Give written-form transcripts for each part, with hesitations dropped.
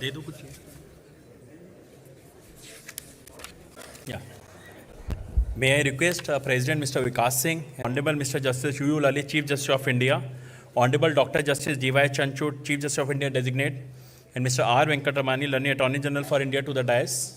दे दो कुछ. Yeah. May I request President Mr. Vikas Singh, Honorable Mr. Justice Uday Lalit, Chief Justice of India, Honorable Dr. Justice D.Y. Chanchud, Chief Justice of India Designate, and Mr. R. Venkatramani, Learning Attorney General for India to the dais.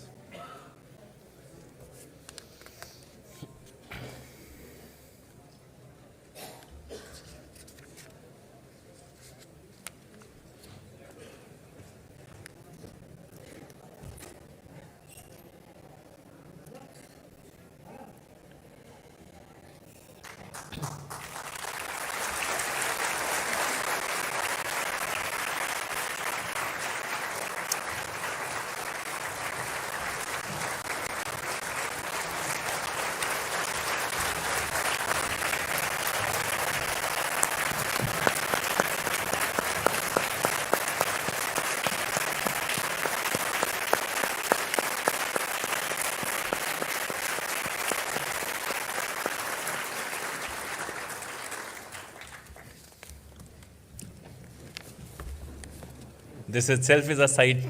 This itself is a sight.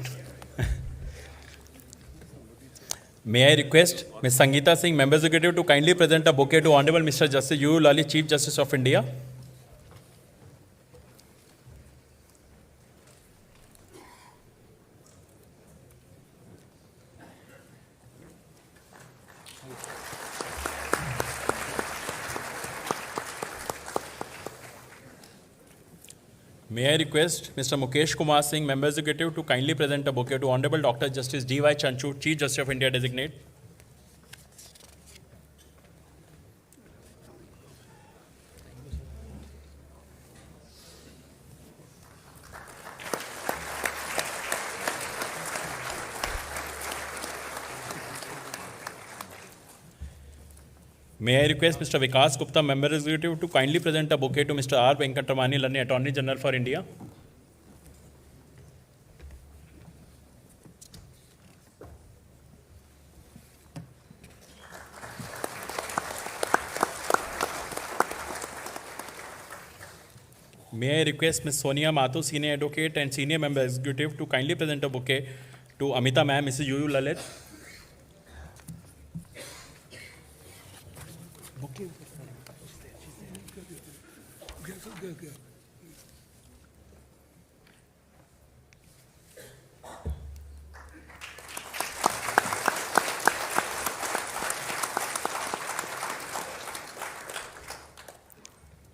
May I request Ms. Sangeeta Singh, Member Executive, to kindly present a bouquet to Honorable Mr. Justice Uday Lalit, Chief Justice of India. May I request Mr. Mukesh Kumar Singh, Member Executive, to kindly present a bouquet to Honorable Dr. Justice D.Y. Chanchud, Chief Justice of India Designate. May I request Mr. Vikas Gupta, Member Executive, to kindly present a bouquet to Mr. R. Venkatramani, Learning Attorney General for India. May I request Ms. Sonia Mathu, Senior Advocate and Senior Member Executive, to kindly present a bouquet to Amita Ma'am, Mrs. Uday Lalit.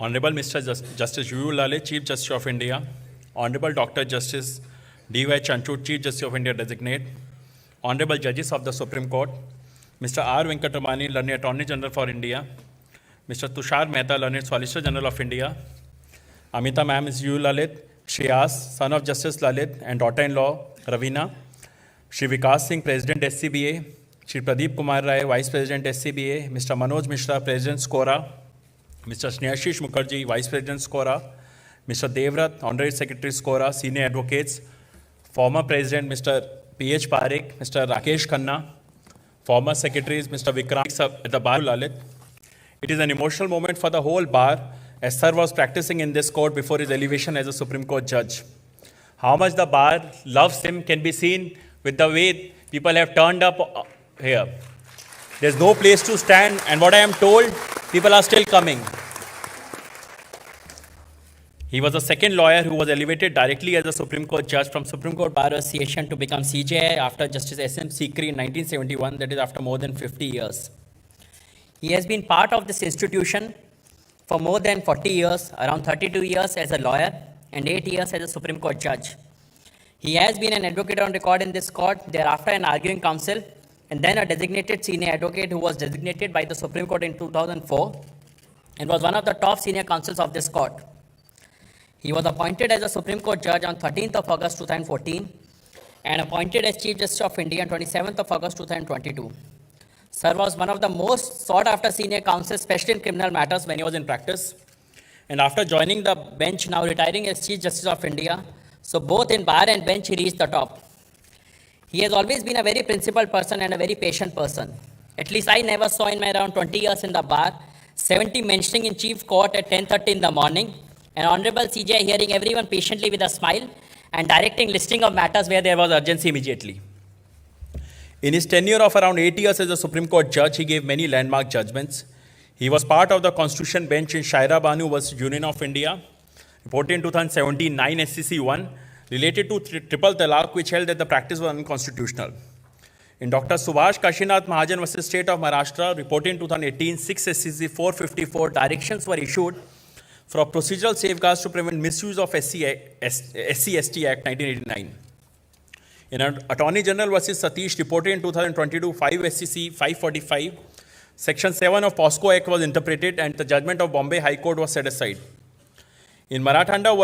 Honorable Mr. Justice Uday Lalit, Chief Justice of India, Honorable Dr. Justice D.Y. Chanchud, Chief Justice of India Designate, Honorable Judges of the Supreme Court, Mr. R. Venkatramani, Learned Attorney General for India, Mr. Tushar Mehta, Learned Solicitor General of India, Amita Ma'am is Uday Lalit, Shreyas, son of Justice Lalit and daughter-in-law Ravina, Shri Vikas Singh, President SCBA, Shri Pradeep Kumar Rai, Vice President SCBA, Mr. Manoj Mishra, President SCORA, Mr. Snehashish Mukherjee, Vice President SCORA, Mr. Devrat, Honorary Secretary SCORA, Senior Advocates, former President Mr. P.H. Parekh, Mr. Rakesh Khanna, former Secretaries Mr. Vikram at the Bar Lalit. It is an emotional moment for the whole bar as Sir was practicing in this court before his elevation as a Supreme Court judge. How much the bar loves him can be seen with the way people have turned up here. There's no place to stand, and what I am told, people are still coming. He was the second lawyer who was elevated directly as a Supreme Court judge from Supreme Court Bar Association to become CJI after Justice S.M. Sikri in 1971, that is after more than 50 years. He has been part of this institution for more than 40 years, around 32 years as a lawyer and 8 years as a Supreme Court judge. He has been an advocate on record in this court, thereafter an arguing counsel, and then a designated senior advocate who was designated by the Supreme Court in 2004 and was one of the top senior counsels of this court. He was appointed as a Supreme Court judge on 13th of August 2014 and appointed as Chief Justice of India on 27th of August 2022. Sir was one of the most sought after senior counsels, especially in criminal matters when he was in practice. And after joining the bench, now retiring as Chief Justice of India, so both in bar and bench he reached the top. He has always been a very principled person and a very patient person. At least I never saw in my around 20 years in the bar, 70 mentioning in chief court at 10:30 in the morning, and Honorable CJI hearing everyone patiently with a smile, and directing listing of matters where there was urgency immediately. In his tenure of around 8 years as a Supreme Court judge, he gave many landmark judgments. He was part of the Constitution bench in Shaira Banu vs. Union of India, reported in 2017 9 SCC 1, related to triple talaq, which held that the practice was unconstitutional. In Dr. Subhash Kashinath Mahajan vs. State of Maharashtra, reported in 2018 6 SCC 454, directions were issued for procedural safeguards to prevent misuse of SC/ST Act 1989. In Attorney General vs. Satish, reported in 2022 5 SCC 545, Section 7 of POSCO Act was interpreted and the judgment of Bombay High Court was set aside. In Marathanda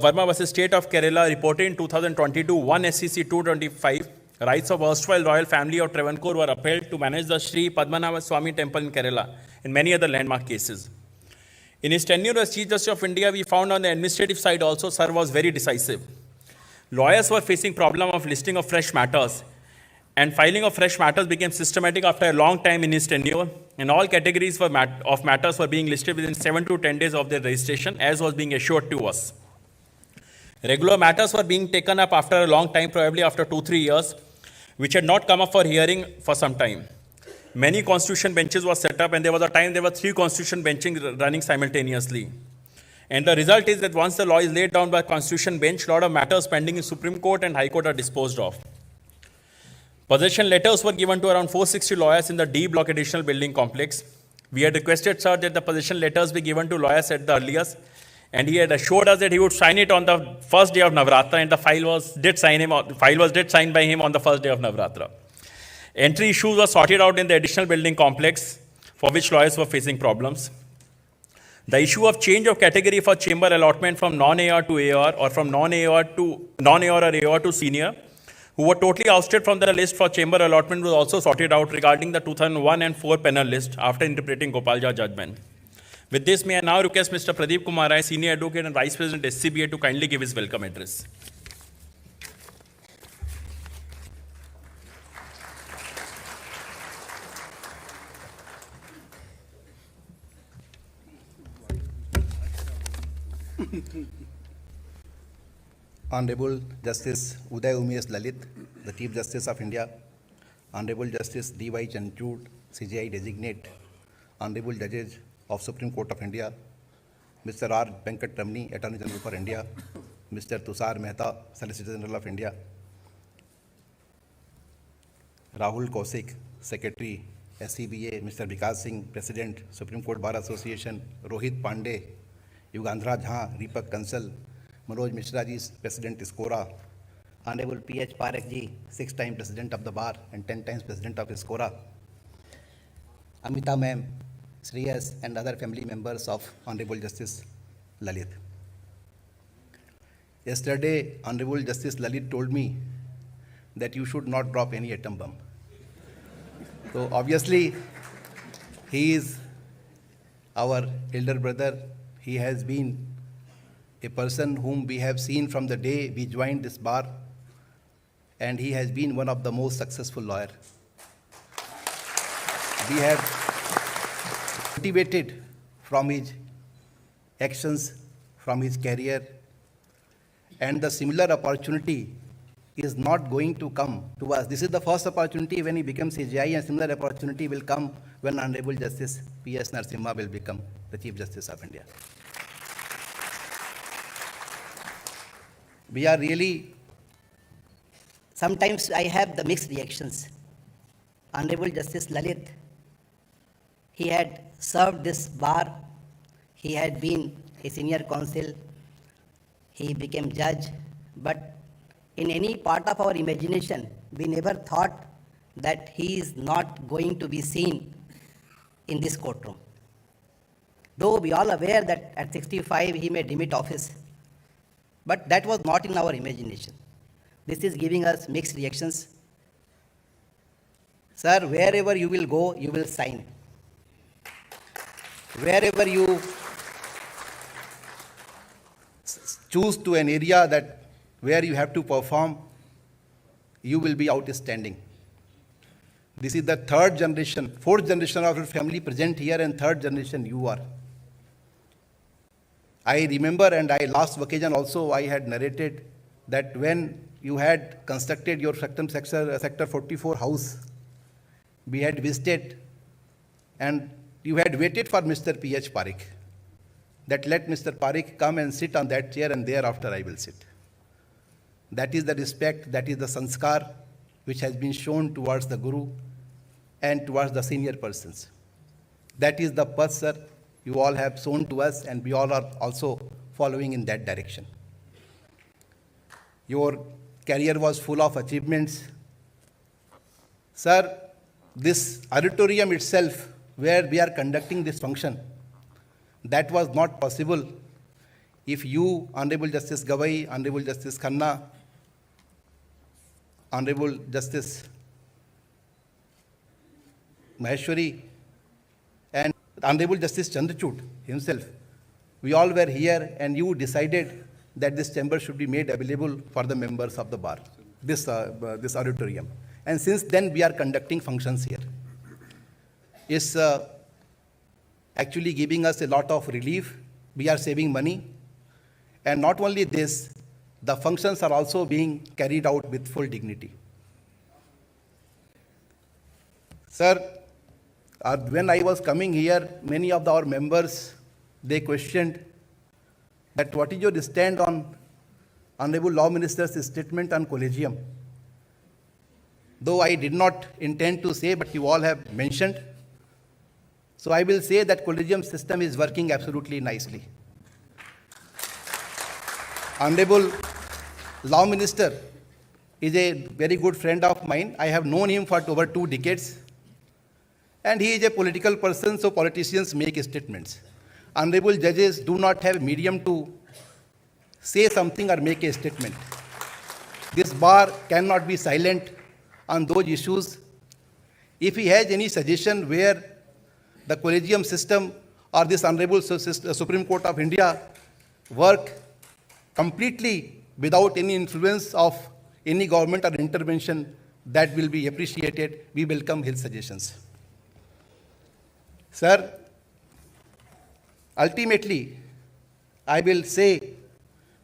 Verma vs. State of Kerala, reported in 2022 1 SCC 225, rights of erstwhile royal family of Travancore were upheld to manage the Sri Padmanabha Swami Temple in Kerala and many other landmark cases. In his tenure as Chief Justice of India, we found on the administrative side also, sir was very decisive. Lawyers were facing problem of listing of fresh matters, and filing of fresh matters became systematic after a long time in his tenure, and all categories of matters were being listed within 7 to 10 days of their registration, as was being assured to us. Regular matters were being taken up after a long time, probably after 2-3 years, which had not come up for hearing for some time. Many constitution benches were set up, and there was a time there were 3 constitution benches running simultaneously. And the result is that once the law is laid down by constitution bench, a lot of matters pending in Supreme Court and High Court are disposed of. Possession letters were given to around 460 lawyers in the D Block Additional Building Complex. We had requested, sir, that the possession letters be given to lawyers at the earliest, and he had assured us that he would sign it on the first day of Navratra, and the file was signed by him on the first day of Navratra. Entry issues were sorted out in the additional building complex, for which lawyers were facing problems. The issue of change of category for chamber allotment from non-AR to AR, or from non-AR or AR to senior, who were totally ousted from the list for chamber allotment, was also sorted out regarding the 2001 and 4 panel list after interpreting Gopalja judgment. With this, may I now request Mr. Pradeep Kumar Rai, Senior Advocate and Vice President SCBA, to kindly give his welcome address. Honorable Justice Uday Umesh Lalit, the Chief Justice of India, Honorable Justice D.Y. Chanchud, CJI Designate, Honorable Judges of Supreme Court of India, Mr. R. Venkat Ramani, Attorney General for India, Mr. Tushar Mehta, Solicitor General of India, Rahul Kaushik, Secretary, SCBA, Mr. Vikas Singh, President, Supreme Court Bar Association, Rohit Pandey, Yugandhra Jha, Reepak Kansal, Manoj Mishra ji, President Iskora, Honorable P.H. Parekh ji, 6-time President of the Bar and 10 times President of Iskora, Amita ma'am, Shreyas, and other family members of Honorable Justice Lalit. Yesterday, Honorable Justice Lalit told me that you should not drop any atom bomb. So obviously, he is our elder brother. He has been a person whom we have seen from the day we joined this bar, and he has been one of the most successful lawyers. We have motivated from his actions, from his career, and the similar opportunity is not going to come to us. This is the first opportunity when he becomes CJI, and similar opportunity will come when Honorable Justice P.S. Narasimha will become the Chief Justice of India. We are really, Sometimes I have the mixed reactions. Honorable Justice Lalit, he had served this bar, he had been a senior counsel, he became judge, but in any part of our imagination, we never thought that he is not going to be seen in this courtroom. Though we all aware that at 65 he may demit office, but that was not in our imagination. This is giving us mixed reactions. Sir, wherever you will go, you will sign. Wherever you choose to an area that where you have to perform, you will be outstanding. This is the fourth generation of your family present here, and third generation you are. I remember, and last occasion also I had narrated that when you had constructed your Sector 44 house, we had visited and you had waited for Mr. P.H. Parikh, that let Mr. Parikh come and sit on that chair and thereafter I will sit. That is the respect, that is the sanskar which has been shown towards the Guru and towards the senior persons. That is the path, sir, you all have shown to us, and we all are also following in that direction. Your career was full of achievements. Sir, this auditorium itself, where we are conducting this function, that was not possible if you, Honorable Justice Gawai, Honorable Justice Khanna, Honorable Justice Maheshwari, and Honorable Justice Chandrachud himself, we all were here and you decided that this chamber should be made available for the members of the bar, this auditorium. And since then we are conducting functions here. It's actually giving us a lot of relief. We are saving money. And not only this, the functions are also being carried out with full dignity. Sir, when I was coming here, many of our members, they questioned that what is your stand on Honorable Law Minister's statement on collegium. Though I did not intend to say, but you all have mentioned. So I will say that collegium system is working absolutely nicely. Honorable Law Minister is a very good friend of mine. I have known him for over 2 decades. And he is a political person, so politicians make statements. Honorable judges do not have medium to say something or make a statement. This bar cannot be silent on those issues. If he has any suggestion where the collegium system or this Honorable Supreme Court of India work completely without any influence of any government or intervention, that will be appreciated. We welcome his suggestions. Sir, ultimately, I will say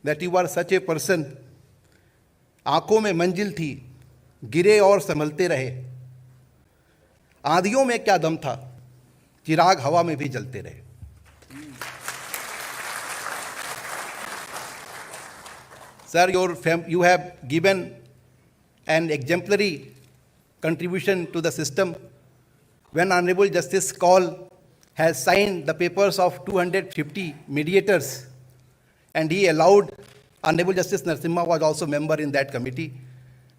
that you are such a person, आंखों में मंजिल थी, गिरे और संभलते रहे, आंधियों में क्या दम था, चिराग हवा में भी जलते रहे. Sir, you have given an exemplary contribution to the system. When Honorable Justice Kaul has signed the papers of 250 mediators, and he allowed, Honorable Justice Narasimha was also member in that committee.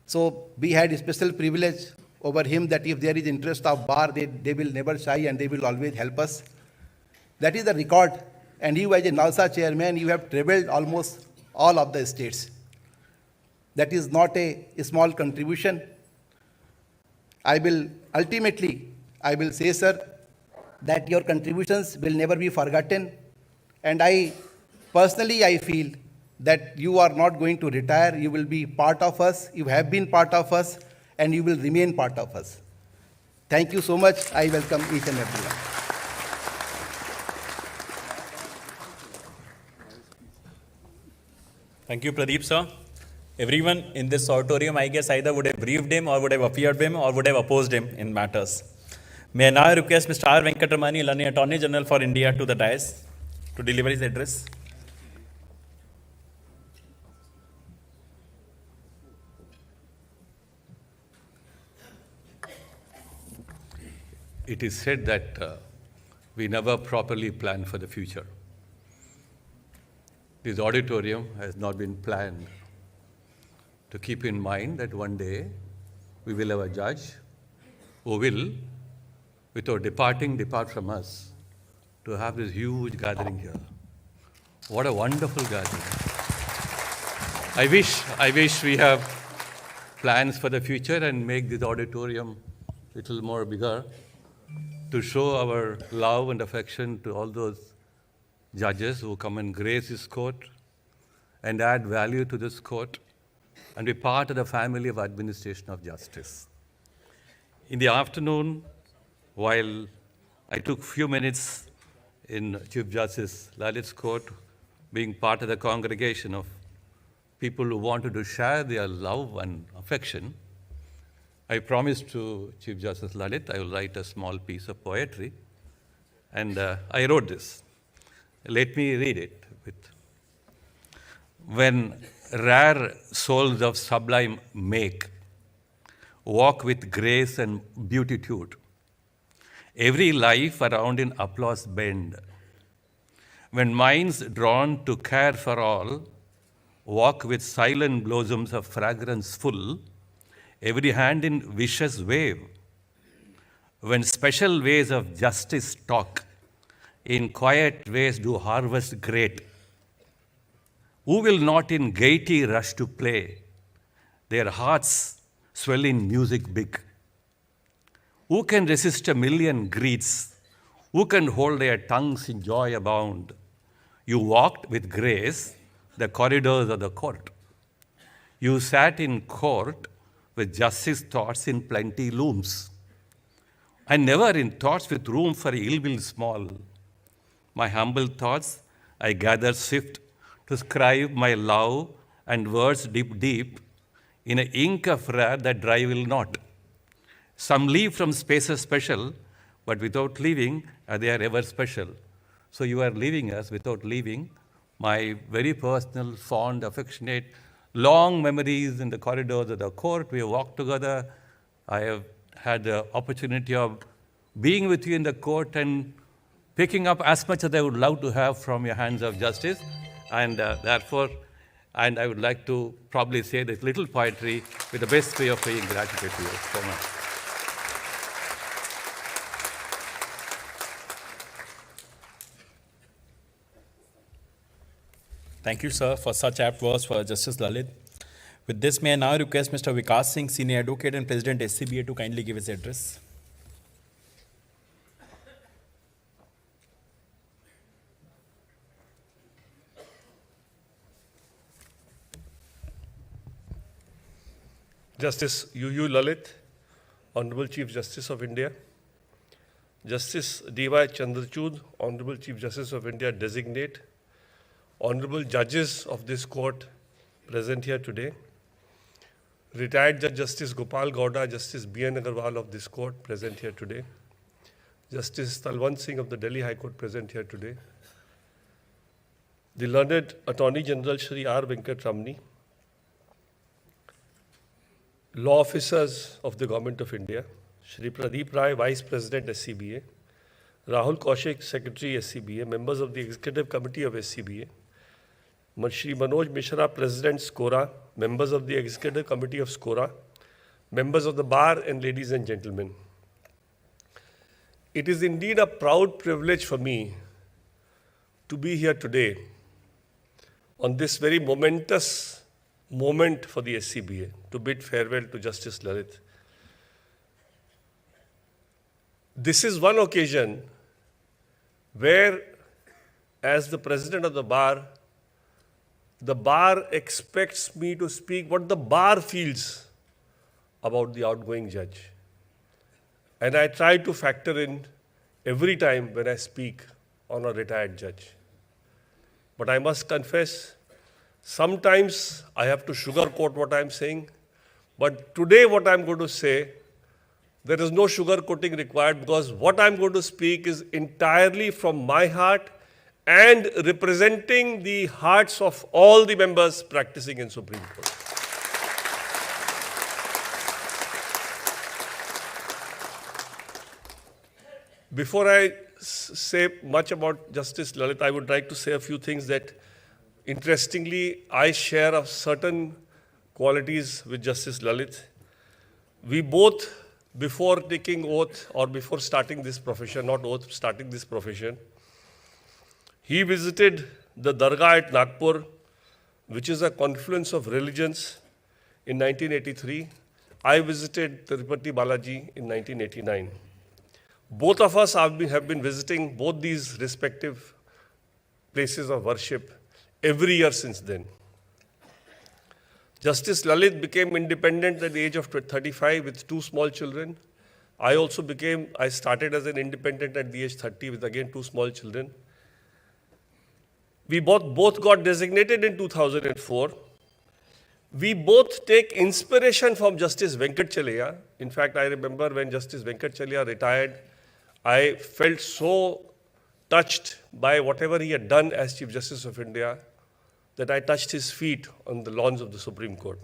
So we had a special privilege over him that if there is interest of bar, they will never shy and they will always help us. That is the record. And you as a NALSA chairman, you have traveled almost all of the states. That is not a small contribution. I will say, sir, that your contributions will never be forgotten. And I feel that you are not going to retire. You will be part of us. You have been part of us, and you will remain part of us. Thank you so much. I welcome each and everyone. Thank you, Pradeep, sir. Everyone in this auditorium, I guess, either would have briefed him or would have appeared him or would have opposed him in matters. May I now request Mr. R. Venkatramani, Learning Attorney General for India, to the dais to deliver his address. It is said that we never properly plan for the future. This auditorium has not been planned to keep in mind that one day we will have a judge who will, without departing, depart from us to have this huge gathering here. What a wonderful gathering. I wish we have plans for the future and make this auditorium a little more bigger to show our love and affection to all those judges who come and grace this court and add value to this court and be part of the family of administration of justice. In the afternoon, while I took few minutes in Chief Justice Lalit's court, being part of the congregation of people who wanted to share their love and affection, I promised to Chief Justice Lalit I will write a small piece of poetry, and I wrote this. Let me read it. When rare souls of sublime make walk with grace and beatitude, every life around in applause bend. When minds drawn to care for all walk with silent blossoms of fragrance full, every hand in vicious wave. When special ways of justice talk, in quiet ways do harvest great. Who will not in gaiety rush to play? Their hearts swell in music big. Who can resist a million greets? Who can hold their tongues in joy abound? You walked with grace the corridors of the court. You sat in court with justice thoughts in plenty looms, and never in thoughts with room for ill will small. My humble thoughts I gather swift to scribe my love and words deep, deep in an ink of rare that dry will not. Some leave from spaces special, but without leaving, they are ever special. So you are leaving us without leaving my very personal, fond, affectionate, long memories in the corridors of the court. We have walked together. I have had the opportunity of being with you in the court and picking up as much as I would love to have from your hands of justice. And therefore, and I would like to probably say this little poetry with the best way of paying gratitude to you so much. Thank you, sir, for such apt words for Justice Lalit. With this, may I now request Mr. Vikas Singh, Senior Advocate and President SCBA, to kindly give his address. Justice UU Lalit, Honorable Chief Justice of India, Justice D.Y. Chandrachud, Honorable Chief Justice of India Designate, Honorable Judges of this court present here today, Retired Judge Justice Gopal Gowda, Justice B.N. Agarwal of this court present here today, Justice Talwant Singh of the Delhi High Court present here today, the learned Attorney General Shri R. Venkat Ramani, law officers of the Government of India, Shri Pradeep Rai, Vice President SCBA, Rahul Kaushik, Secretary SCBA, members of the Executive Committee of SCBA, Shri Manoj Mishra, President SCORA, members of the Executive Committee of SCORA, members of the Bar, and ladies and gentlemen. It is indeed a proud privilege for me to be here today on this very momentous moment for the SCBA to bid farewell to Justice Lalit. This is one occasion where, as the President of the Bar expects me to speak what the Bar feels about the outgoing judge. And I try to factor in every time when I speak on a retired judge. But I must confess, sometimes I have to sugarcoat what I'm saying, but today what I'm going to say, there is no sugarcoating required, because what I'm going to speak is entirely from my heart and representing the hearts of all the members practicing in Supreme Court. Before I say much about Justice Lalit, I would like to say a few things that, interestingly, I share of certain qualities with Justice Lalit. We both, before taking oath or before starting this profession, not oath, starting this profession, he visited the Dargah at Nagpur, which is a confluence of religions, in 1983. I visited Tirupati Balaji in 1989. Both of us have been visiting both these respective places of worship every year since then. Justice Lalit became independent at the age of 35 with 2 small children. I started as an independent at the age 30 with again 2 small children. We both got designated in 2004. We both take inspiration from Justice Venkatacharya. In fact, I remember when Justice Venkatacharya retired, I felt so touched by whatever he had done as Chief Justice of India that I touched his feet on the lawns of the Supreme Court.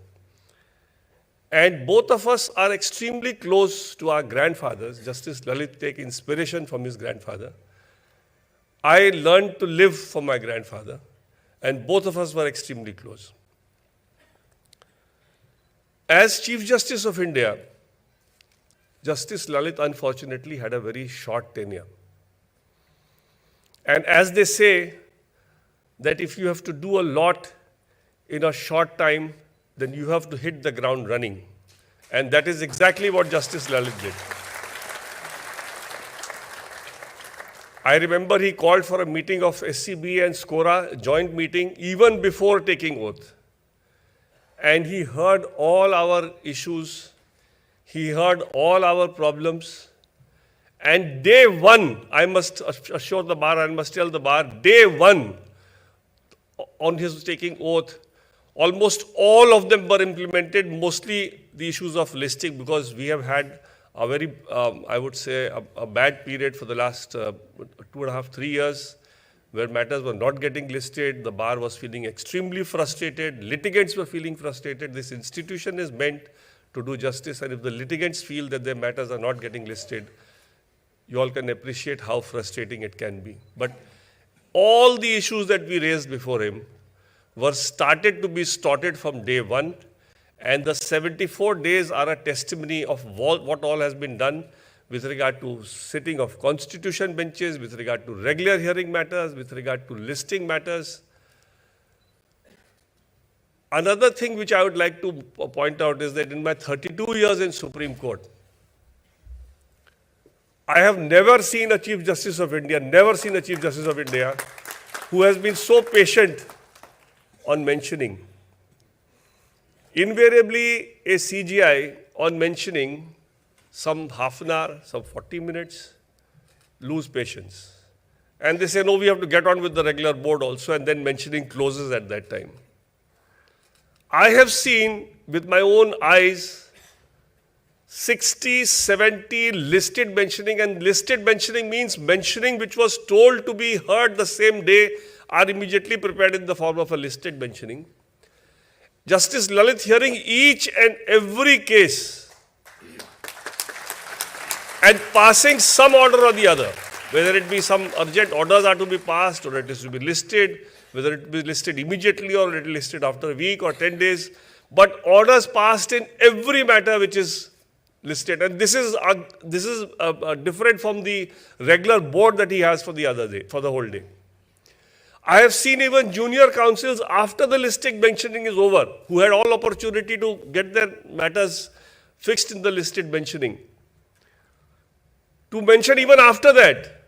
And both of us are extremely close to our grandfathers. Justice Lalit take inspiration from his grandfather. I learned to live from my grandfather, and both of us were extremely close. As Chief Justice of India, Justice Lalit unfortunately had a very short tenure. And as they say, that if you have to do a lot in a short time, then you have to hit the ground running. And that is exactly what Justice Lalit did. I remember he called for a meeting of SCBA and SCORA, joint meeting, even before taking oath. And he heard all our issues, he heard all our problems. And day one, I must assure the bar, I must tell the bar, day one, on his taking oath, almost all of them were implemented, mostly the issues of listing, because we have had a very, I would say, a bad period for the last 2.5, 3 years, where matters were not getting listed, the bar was feeling extremely frustrated, litigants were feeling frustrated. This institution is meant to do justice, and if the litigants feel that their matters are not getting listed, you all can appreciate how frustrating it can be. But all the issues that we raised before him were started to be sorted from day one, and the 74 days are a testimony of what all has been done with regard to sitting of constitution benches, with regard to regular hearing matters, with regard to listing matters. Another thing which I would like to point out is that in my 32 years in Supreme Court, I have never seen a Chief Justice of India, who has been so patient on mentioning. Invariably, a CJI on mentioning some half an hour, some 40 minutes, lose patience. And they say, no, we have to get on with the regular board also, and then mentioning closes at that time. I have seen with my own eyes 60, 70 listed mentioning, and listed mentioning means mentioning which was told to be heard the same day are immediately prepared in the form of a listed mentioning. Justice Lalit hearing each and every case and passing some order or the other, whether it be some urgent orders are to be passed or it is to be listed, whether it be listed immediately or it is listed after a week or 10 days, but orders passed in every matter which is listed. And this is different from the regular board that he has for the other day, for the whole day. I have seen even junior counsels after the listed mentioning is over, who had all opportunity to get their matters fixed in the listed mentioning, to mention even after that.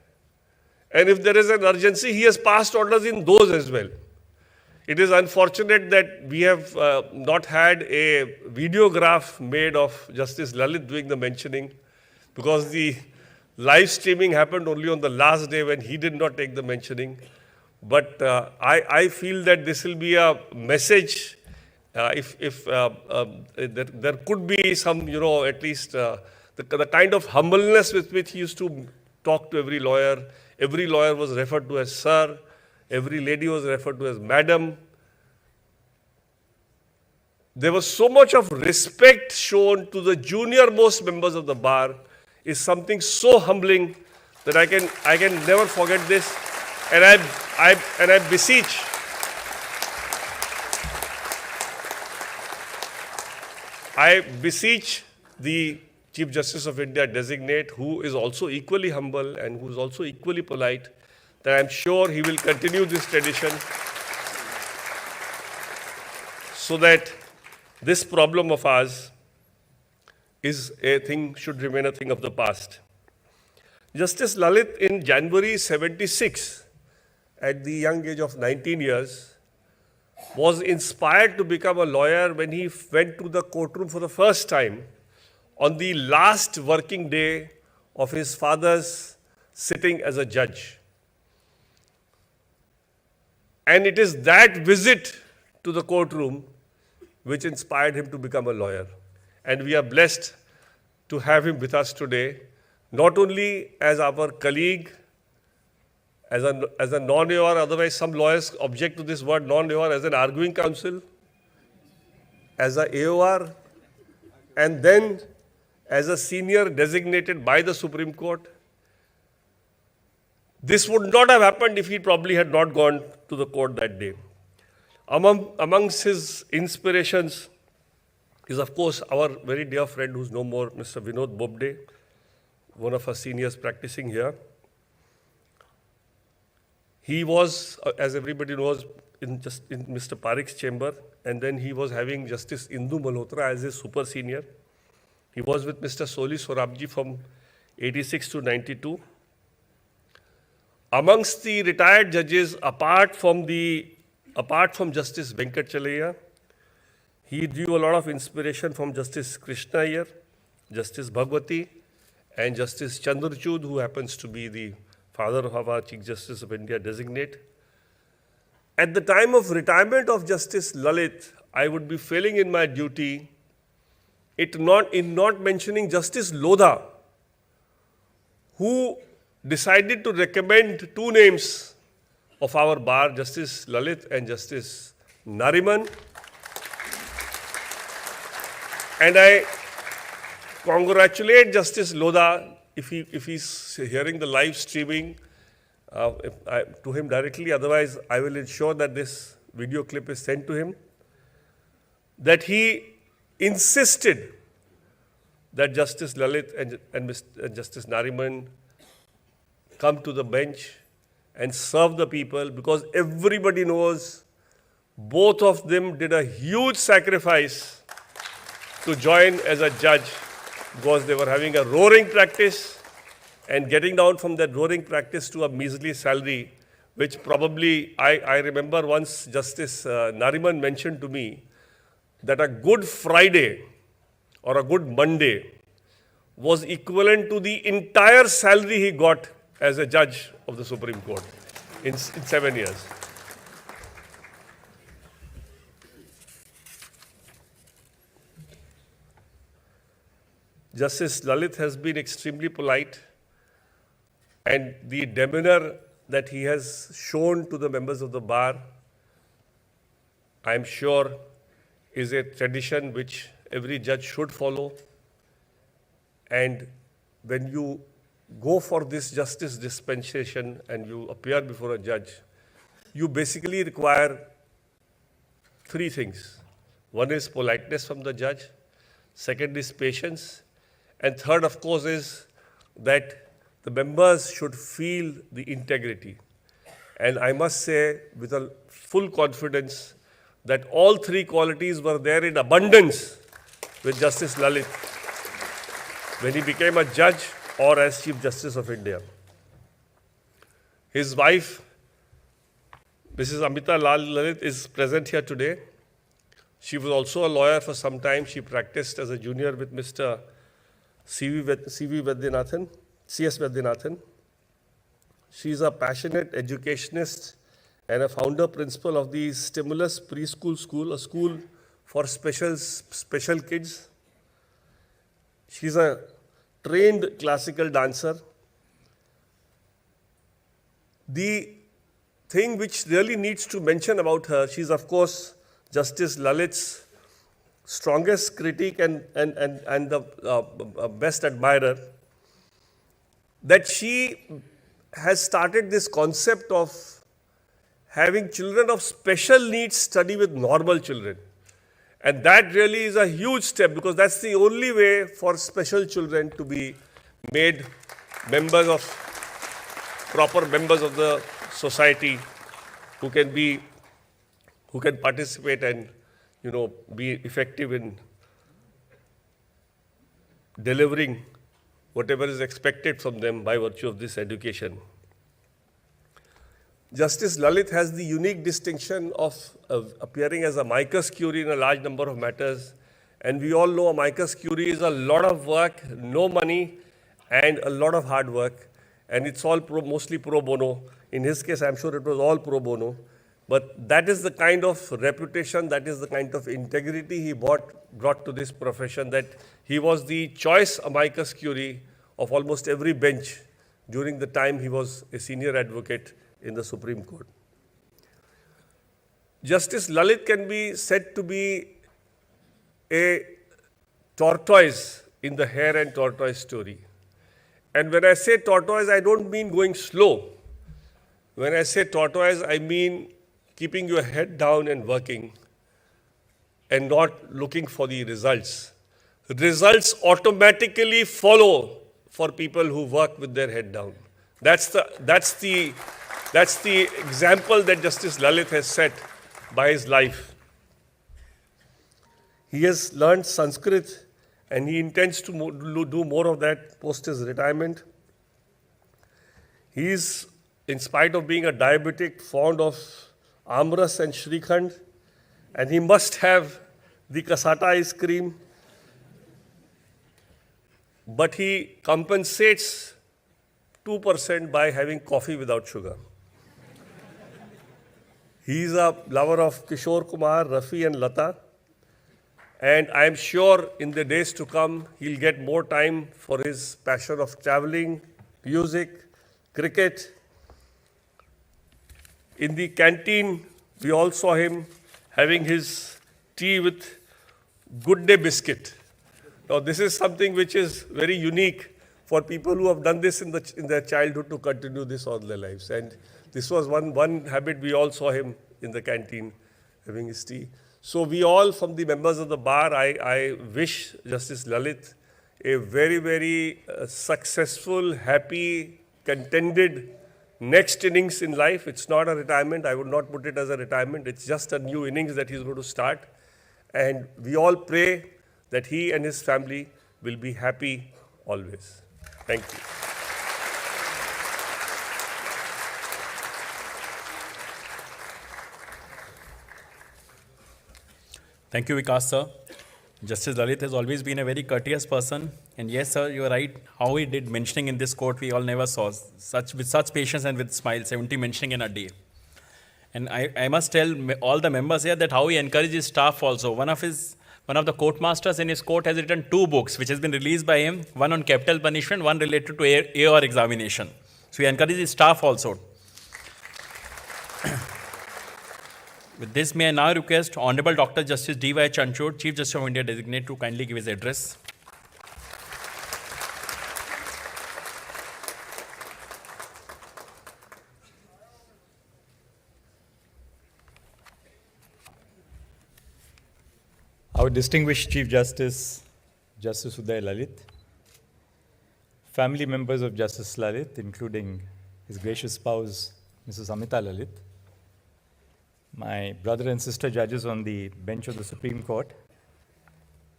And if there is an urgency, he has passed orders in those as well. It is unfortunate that we have not had a videograph made of Justice Lalit doing the mentioning, because the live streaming happened only on the last day when he did not take the mentioning. But I feel that this will be a message, if there could be some, at least the kind of humbleness with which he used to talk to every lawyer. Every lawyer was referred to as sir. Every lady was referred to as madam. There was so much of respect shown to the junior most members of the bar, is something so humbling that I can never forget this. And I beseech the Chief Justice of India designate, who is also equally humble and who is also equally polite, that I am sure he will continue this tradition so that this problem of ours should remain a thing of the past. Justice Lalit in January 76, at the young age of 19 years, was inspired to become a lawyer when he went to the courtroom for the first time on the last working day of his father's sitting as a judge. And it is that visit to the courtroom which inspired him to become a lawyer. And we are blessed to have him with us today, not only as our colleague, as a non-lawyer, otherwise some lawyers object to this word non-lawyer, as an arguing counsel, as a AOR, and then as a senior designated by the Supreme Court. This would not have happened if he probably had not gone to the court that day. Amongst his inspirations is, of course, our very dear friend who's no more, Mr. Vinod Bobde, one of our seniors practicing here. He was, as everybody knows, in Mr. Parikh's chamber, and then he was having Justice Indu Malhotra as his super senior. He was with Mr. Soli Sorabji from 86 to 92. Amongst the retired judges, apart from Justice Venkatachalaya, he drew a lot of inspiration from Justice Krishna Iyer, Justice Bhagwati, and Justice Chandrachud, who happens to be the father of our Chief Justice of India designate. At the time of retirement of Justice Lalit, I would be failing in my duty in not mentioning Justice Lodha, who decided to recommend two names of our bar, Justice Lalit and Justice Nariman. And I congratulate Justice Lodha, if he's hearing the live streaming, to him directly. Otherwise, I will ensure that this video clip is sent to him, that he insisted that Justice Lalit and Justice Nariman come to the bench and serve the people, because everybody knows both of them did a huge sacrifice to join as a judge, because they were having a roaring practice and getting down from that roaring practice to a measly salary, which probably, I remember once Justice Nariman mentioned to me that a good Friday or a good Monday was equivalent to the entire salary he got as a judge of the Supreme Court in 7 years. Justice Lalit has been extremely polite, and the demeanor that he has shown to the members of the bar, I am sure, is a tradition which every judge should follow. And when you go for this justice dispensation and you appear before a judge, you basically require three things. One is politeness from the judge, second is patience, and third, of course, is that the members should feel the integrity. And I must say with a full confidence that all three qualities were there in abundance with Justice Lalit when he became a judge or as Chief Justice of India. His wife, Mrs. Amita Lal Lalit, is present here today. She was also a lawyer for some time. She practiced as a junior with Mr. C.V. Vaidyanathan, C.S. Vaidyanathan. She is a passionate educationist and a founder principal of the Stimulus Preschool School, a school for special kids. She's a trained classical dancer. The thing which really needs to mention about her, she's of course Justice Lalit's strongest critic and the best admirer, that she has started this concept of having children of special needs study with normal children. And that really is a huge step, because that's the only way for special children to be made proper members of the society, who can participate and be effective in delivering whatever is expected from them by virtue of this education. Justice Lalit has the unique distinction of appearing as a amicus curiae in a large number of matters. And we all know amicus curiae is a lot of work, no money, and a lot of hard work. And it's all mostly pro bono. In his case, I'm sure it was all pro bono. But that is the kind of reputation, that is the kind of integrity he brought to this profession, that he was the choice amicus curiae of almost every bench during the time he was a senior advocate in the Supreme Court. Justice Lalit can be said to be a tortoise in the hare and tortoise story. And when I say tortoise, I don't mean going slow. When I say tortoise, I mean keeping your head down and working and not looking for the results. Results automatically follow for people who work with their head down. That's the example that Justice Lalit has set by his life. He has learned Sanskrit and he intends to do more of that post his retirement. He is, in spite of being a diabetic, fond of Amras and Shrikhand, and he must have the Kasata ice cream, but he compensates 2% by having coffee without sugar. He is a lover of Kishore Kumar, Rafi and Lata, and I am sure in the days to come he'll get more time for his passion of traveling, music, cricket. In the canteen, we all saw him having his tea with Good Day biscuit. Now, this is something which is very unique for people who have done this in their childhood to continue this all their lives. And this was one habit we all saw him in the canteen having his tea. So we all, from the members of the bar, I wish Justice Lalit a very, very successful, happy, contented next innings in life. It's not a retirement. I would not put it as a retirement. It's just a new innings that he's going to start. And we all pray that he and his family will be happy always. Thank you. Thank you, Vikas, sir. Justice Lalit has always been a very courteous person. And yes, sir, you are right. How he did mentioning in this court, we all never saw with such patience and with smile, 70 mentioning in a day. And I must tell all the members here that how he encourages staff also. One of the court masters in his court has written 2 books, which has been released by him, one on capital punishment, one related to AOR examination. So he encourages staff also. With this, may I now request Honorable Dr. Justice D.Y. Chanchod, Chief Justice of India Designate, to kindly give his address. Our distinguished Chief Justice, Justice Uday Lalit, family members of Justice Lalit, including his gracious spouse, Mrs. Amita Lalit, my brother and sister judges on the bench of the Supreme Court,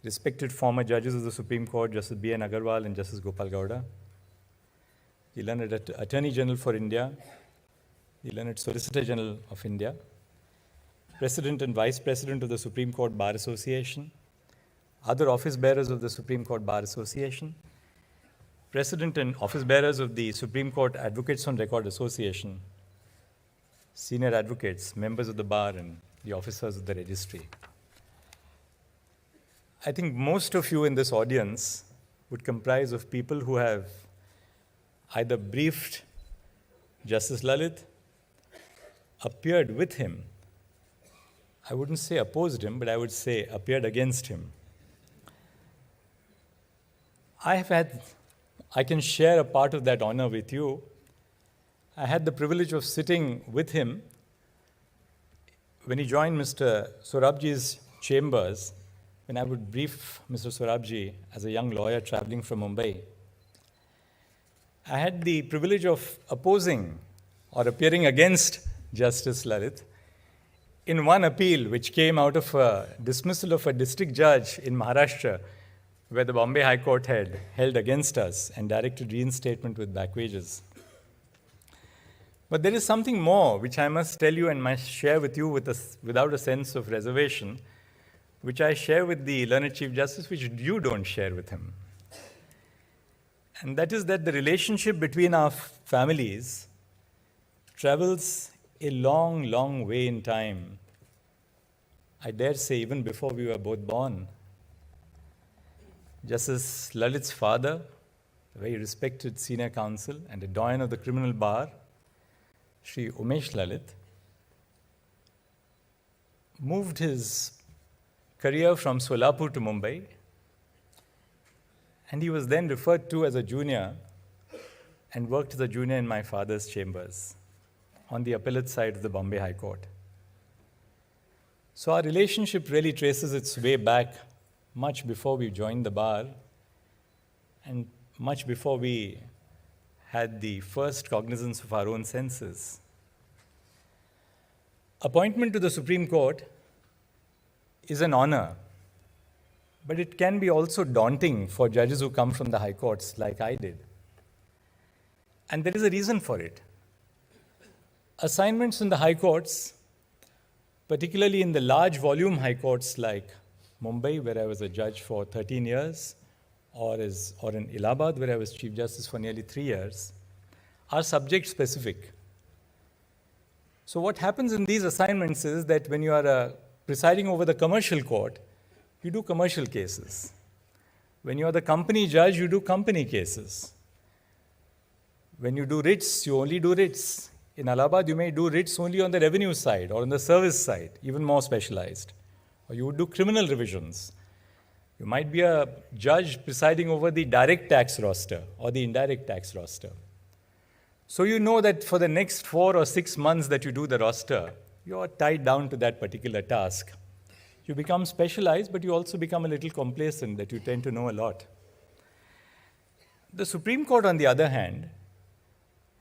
respected former judges of the Supreme Court, Justice B.N. Agarwal and Justice Gopal Gowda, the learned Attorney General for India, the learned Solicitor General of India, President and Vice President of the Supreme Court Bar Association, other office bearers of the Supreme Court Bar Association, President and office bearers of the Supreme Court Advocates on Record Association, senior advocates, members of the bar, and the officers of the registry. I think most of you in this audience would comprise of people who have either briefed Justice Lalit, appeared with him, I wouldn't say opposed him, but I would say appeared against him. I can share a part of that honor with you. I had the privilege of sitting with him when he joined Mr. Sorabji's chambers, when I would brief Mr. Sorabji as a young lawyer traveling from Mumbai. I had the privilege of opposing or appearing against Justice Lalit in one appeal which came out of a dismissal of a district judge in Maharashtra, where the Bombay High Court had held against us and directed reinstatement with back wages. But there is something more which I must tell you and must share with you without a sense of reservation, which I share with the learned Chief Justice, which you don't share with him. And that is that the relationship between our families travels a long, long way in time. I dare say even before we were both born. Justice Lalit's father, a very respected senior counsel and a doyen of the criminal bar, Sri Umesh Lalit, moved his career from Solapur to Mumbai, and he was then referred to as a junior and worked as a junior in my father's chambers on the appellate side of the Bombay High Court. So our relationship really traces its way back much before we joined the bar and much before we had the first cognizance of our own senses. Appointment to the Supreme Court is an honor, but it can be also daunting for judges who come from the high courts like I did. And there is a reason for it. Assignments in the high courts, particularly in the large volume high courts like Mumbai, where I was a judge for 13 years, or in Allahabad, where I was Chief Justice for nearly 3 years, are subject specific. So what happens in these assignments is that when you are presiding over the commercial court, you do commercial cases. When you are the company judge, you do company cases. When you do writs, you only do writs. In Allahabad, you may do writs only on the revenue side or on the service side, even more specialized. Or you would do criminal revisions. You might be a judge presiding over the direct tax roster or the indirect tax roster. So you know that for the next 4 or 6 months that you do the roster, you are tied down to that particular task. You become specialized, but you also become a little complacent, that you tend to know a lot. The Supreme Court, on the other hand,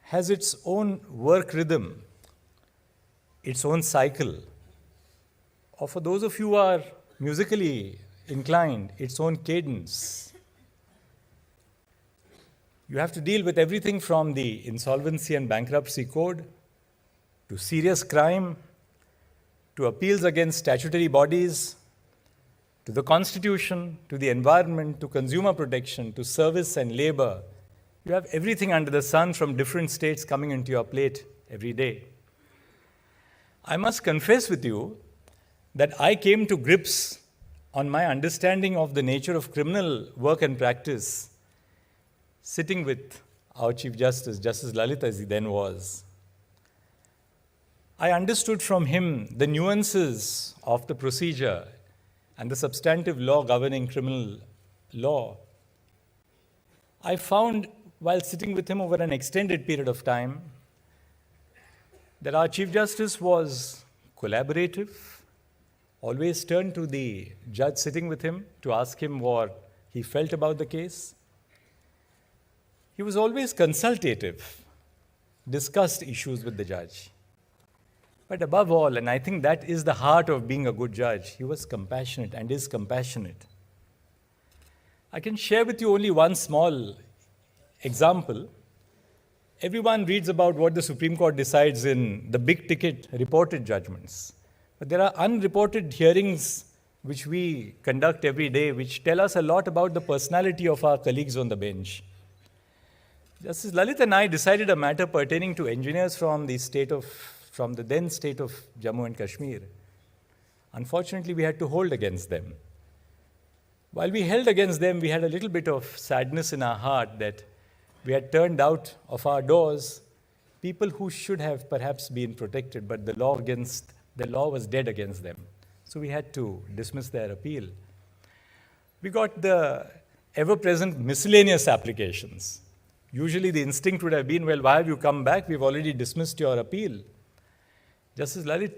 has its own work rhythm, its own cycle, or for those of you who are musically inclined, its own cadence. You have to deal with everything from the insolvency and bankruptcy code to serious crime, to appeals against statutory bodies, to the Constitution, to the environment, to consumer protection, to service and labor. You have everything under the sun from different states coming into your plate every day. I must confess with you that I came to grips on my understanding of the nature of criminal work and practice sitting with our Chief Justice, Justice Lalit as he then was. I understood from him the nuances of the procedure and the substantive law governing criminal law. I found, while sitting with him over an extended period of time, that our Chief Justice was collaborative, always turned to the judge sitting with him to ask him what he felt about the case. He was always consultative, discussed issues with the judge. But above all, and I think that is the heart of being a good judge, he was compassionate and is compassionate. I can share with you only one small example. Everyone reads about what the Supreme Court decides in the big ticket reported judgments. But there are unreported hearings which we conduct every day which tell us a lot about the personality of our colleagues on the bench. Justice Lalit and I decided a matter pertaining to engineers from the then state of Jammu and Kashmir. Unfortunately, we had to hold against them. While we held against them, we had a little bit of sadness in our heart that we had turned out of our doors people who should have perhaps been protected, but the law was dead against them. So we had to dismiss their appeal. We got the ever-present miscellaneous applications. Usually the instinct would have been, well, why have you come back? We've already dismissed your appeal. Justice Lalit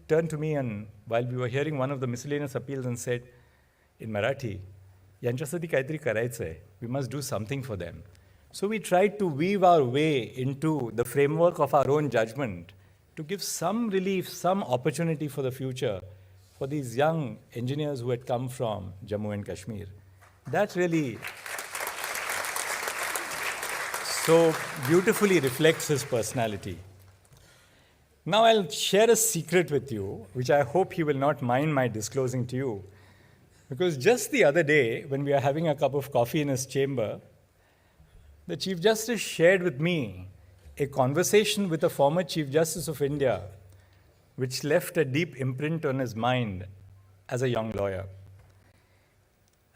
turned to me, and while we were hearing one of the miscellaneous appeals, and said in Marathi, "Yanच्यासाठी काहीतरी करायचंय. We must do something for them." So we tried to weave our way into the framework of our own judgment to give some relief, some opportunity for the future for these young engineers who had come from Jammu and Kashmir. That really so beautifully reflects his personality. Now I'll share a secret with you, which I hope he will not mind my disclosing to you. Because just the other day, when we were having a cup of coffee in his chamber, the Chief Justice shared with me a conversation with a former Chief Justice of India, which left a deep imprint on his mind as a young lawyer.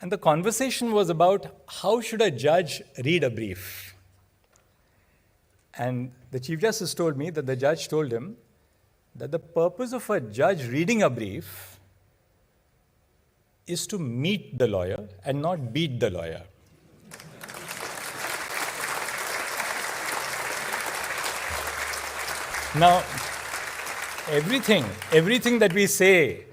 And the conversation was about how should a judge read a brief. And the Chief Justice told me that the judge told him that the purpose of a judge reading a brief is to meet the lawyer and not beat the lawyer. Now, everything that we say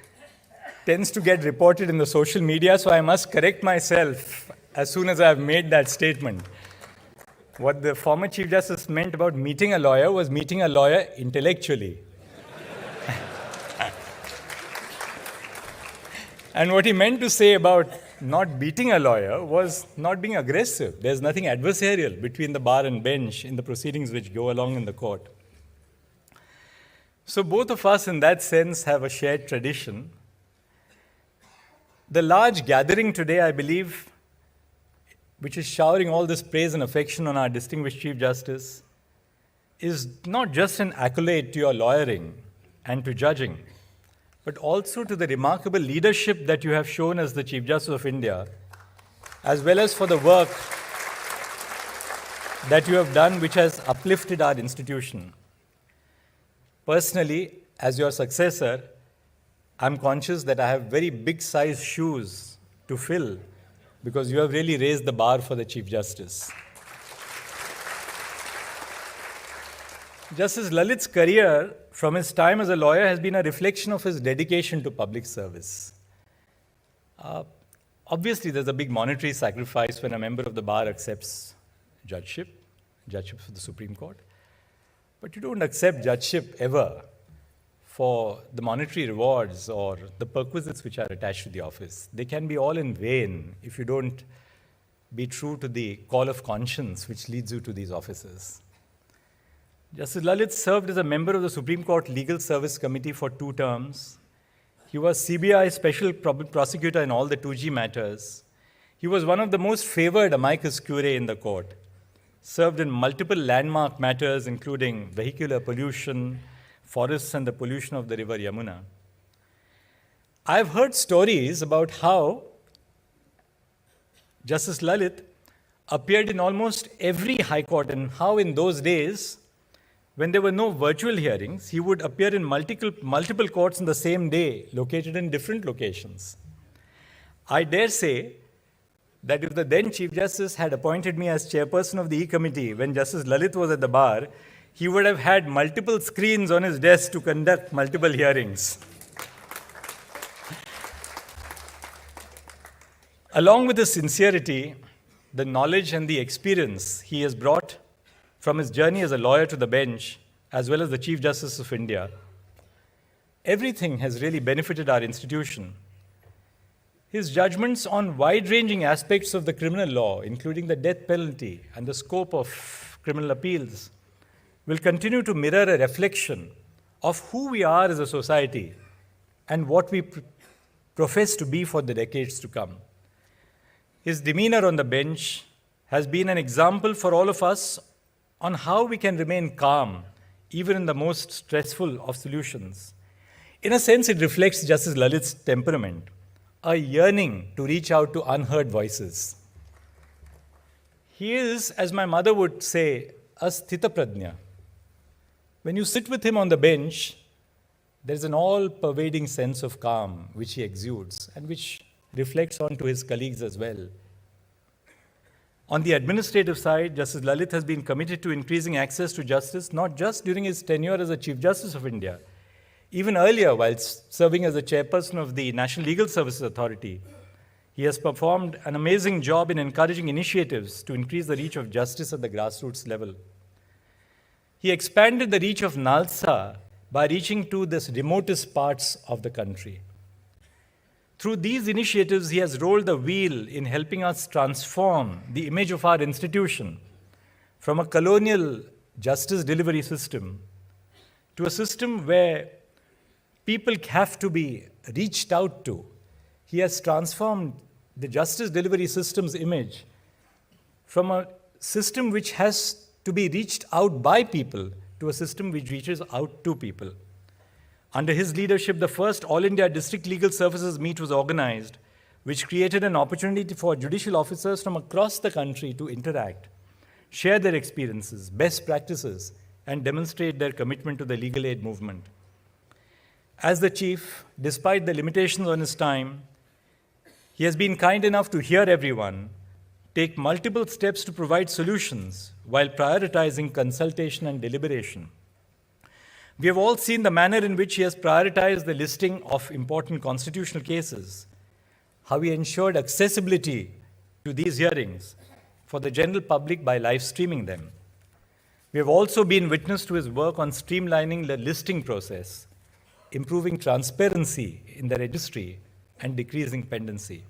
tends to get reported in the social media, so I must correct myself as soon as I have made that statement. What the former Chief Justice meant about meeting a lawyer was meeting a lawyer intellectually. And what he meant to say about not beating a lawyer was not being aggressive. There's nothing adversarial between the bar and bench in the proceedings which go along in the court. So both of us, in that sense, have a shared tradition. The large gathering today, I believe, which is showering all this praise and affection on our distinguished Chief Justice, is not just an accolade to your lawyering and to judging, but also to the remarkable leadership that you have shown as the Chief Justice of India, as well as for the work that you have done which has uplifted our institution. Personally, as your successor, I'm conscious that I have very big-sized shoes to fill because you have really raised the bar for the Chief Justice. Justice Lalit's career from his time as a lawyer has been a reflection of his dedication to public service. Obviously, there's a big monetary sacrifice when a member of the bar accepts judgeship for the Supreme Court. But you don't accept judgeship ever for the monetary rewards or the perquisites which are attached to the office. They can be all in vain if you don't be true to the call of conscience which leads you to these offices. Justice Lalit served as a member of the Supreme Court Legal Service Committee for 2 terms. He was CBI Special Prosecutor in all the 2G matters. He was one of the most favored amicus curiae in the court. Served in multiple landmark matters, including vehicular pollution, forests, and the pollution of the river Yamuna. I've heard stories about how Justice Lalit appeared in almost every high court, and how in those days, when there were no virtual hearings, he would appear in multiple courts in the same day, located in different locations. I dare say that if the then Chief Justice had appointed me as chairperson of the E-Committee when Justice Lalit was at the bar, he would have had multiple screens on his desk to conduct multiple hearings. Along with his sincerity, the knowledge and the experience he has brought from his journey as a lawyer to the bench, as well as the Chief Justice of India, everything has really benefited our institution. His judgments on wide-ranging aspects of the criminal law, including the death penalty and the scope of criminal appeals, will continue to mirror a reflection of who we are as a society and what we profess to be for the decades to come. His demeanor on the bench has been an example for all of us on how we can remain calm, even in the most stressful of solutions. In a sense, it reflects Justice Lalit's temperament, a yearning to reach out to unheard voices. He is, as my mother would say, a sthita prajna. When you sit with him on the bench, there's an all-pervading sense of calm which he exudes and which reflects onto his colleagues as well. On the administrative side, Justice Lalit has been committed to increasing access to justice, not just during his tenure as a Chief Justice of India. Even earlier, while serving as the chairperson of the National Legal Services Authority, he has performed an amazing job in encouraging initiatives to increase the reach of justice at the grassroots level. He expanded the reach of NALSA by reaching to the remotest parts of the country. Through these initiatives, he has rolled the wheel in helping us transform the image of our institution from a colonial justice delivery system to a system where people have to be reached out to. He has transformed the justice delivery system's image from a system which has to be reached out by people to a system which reaches out to people. Under his leadership, the first All India District Legal Services Meet was organized, which created an opportunity for judicial officers from across the country to interact, share their experiences, best practices, and demonstrate their commitment to the legal aid movement. As the chief, despite the limitations on his time, he has been kind enough to hear everyone, take multiple steps to provide solutions while prioritizing consultation and deliberation. We have all seen the manner in which he has prioritized the listing of important constitutional cases, how he ensured accessibility to these hearings for the general public by live streaming them. We have also been witness to his work on streamlining the listing process, improving transparency in the registry, and decreasing pendency.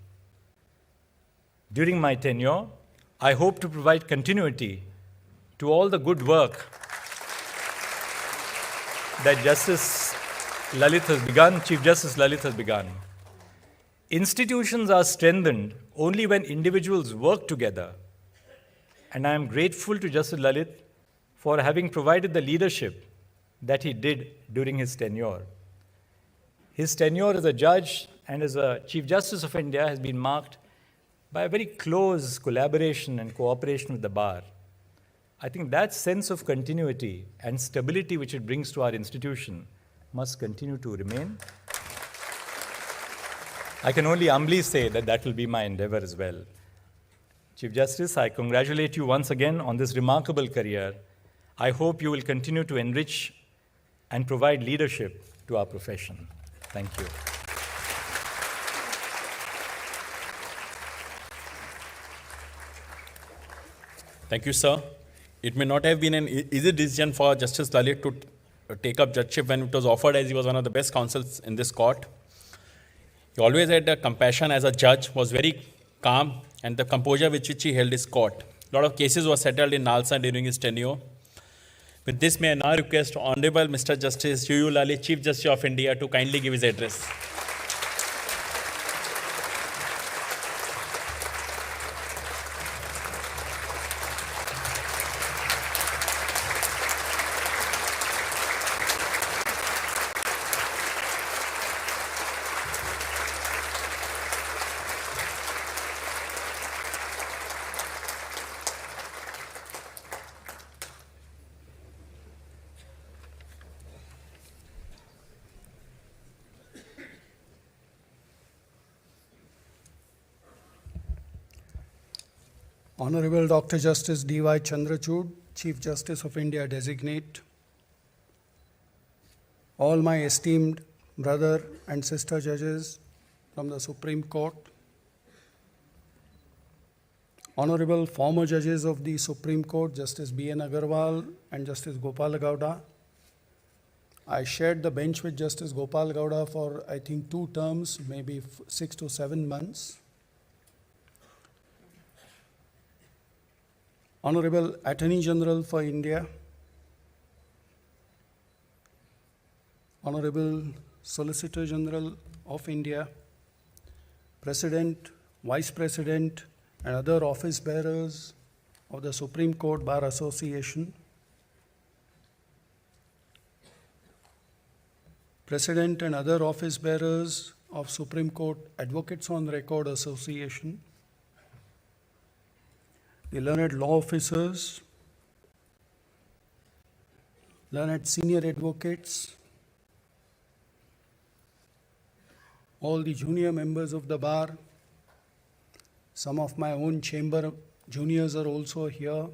During my tenure, I hope to provide continuity to all the good work that Justice Lalit has begun, Chief Justice Lalit has begun. Institutions are strengthened only when individuals work together, and I am grateful to Justice Lalit for having provided the leadership that he did during his tenure. His tenure as a judge and as a Chief Justice of India has been marked by a very close collaboration and cooperation with the bar. I think that sense of continuity and stability which it brings to our institution must continue to remain. I can only humbly say that that will be my endeavor as well. Chief Justice, I congratulate you once again on this remarkable career. I hope you will continue to enrich and provide leadership to our profession. Thank you. Thank you, sir. It may not have been an easy decision for Justice Lalit to take up judgeship when it was offered, as he was one of the best counsels in this court. He always had a compassion as a judge, was very calm, and the composure with which he held his court. A lot of cases were settled in Nalsa during his tenure. With this, may I now request Honorable Mr. Justice Uday Umesh Lalit, Chief Justice of India, to kindly give his address. Honorable Dr. Justice D.Y. Chandrachud, Chief Justice of India Designate, all my esteemed brother and sister judges from the Supreme Court, Honorable former judges of the Supreme Court, Justice B.N. Agarwal and Justice Gopal Gowda. I shared the bench with Justice Gopal Gowda for, I think, 2 terms, maybe 6 to 7 months. Honorable Attorney General for India, Honorable Solicitor General of India, President, Vice President, and other office bearers of the Supreme Court Bar Association, President and other office bearers of Supreme Court Advocates on Record Association, the learned law officers, learned senior advocates, all the junior members of the bar, some of my own chamber juniors are also here,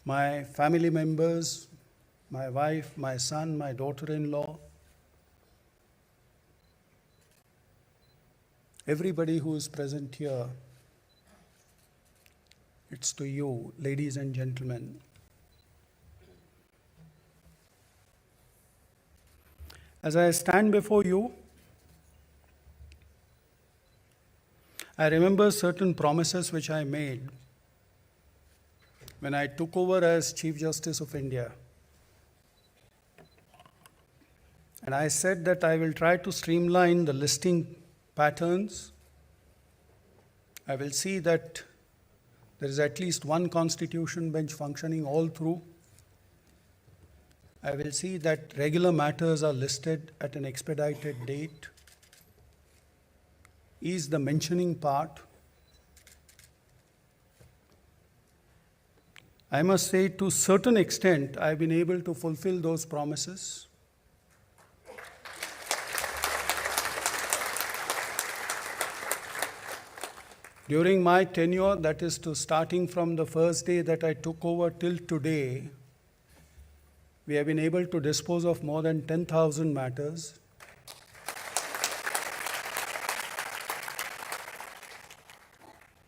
my family members, my wife, my son, my daughter-in-law, everybody who is present here, it's to you, ladies and gentlemen. As I stand before you, I remember certain promises which I made when I took over as Chief Justice of India. And I said that I will try to streamline the listing patterns. I will see that There is at least one constitution bench functioning all through. I will see that regular matters are listed at an expedited date. Is the mentioning part. I must say, to a certain extent, I've been able to fulfill those promises. During my tenure, that is to starting from the first day that I took over till today, we have been able to dispose of more than 10,000 matters.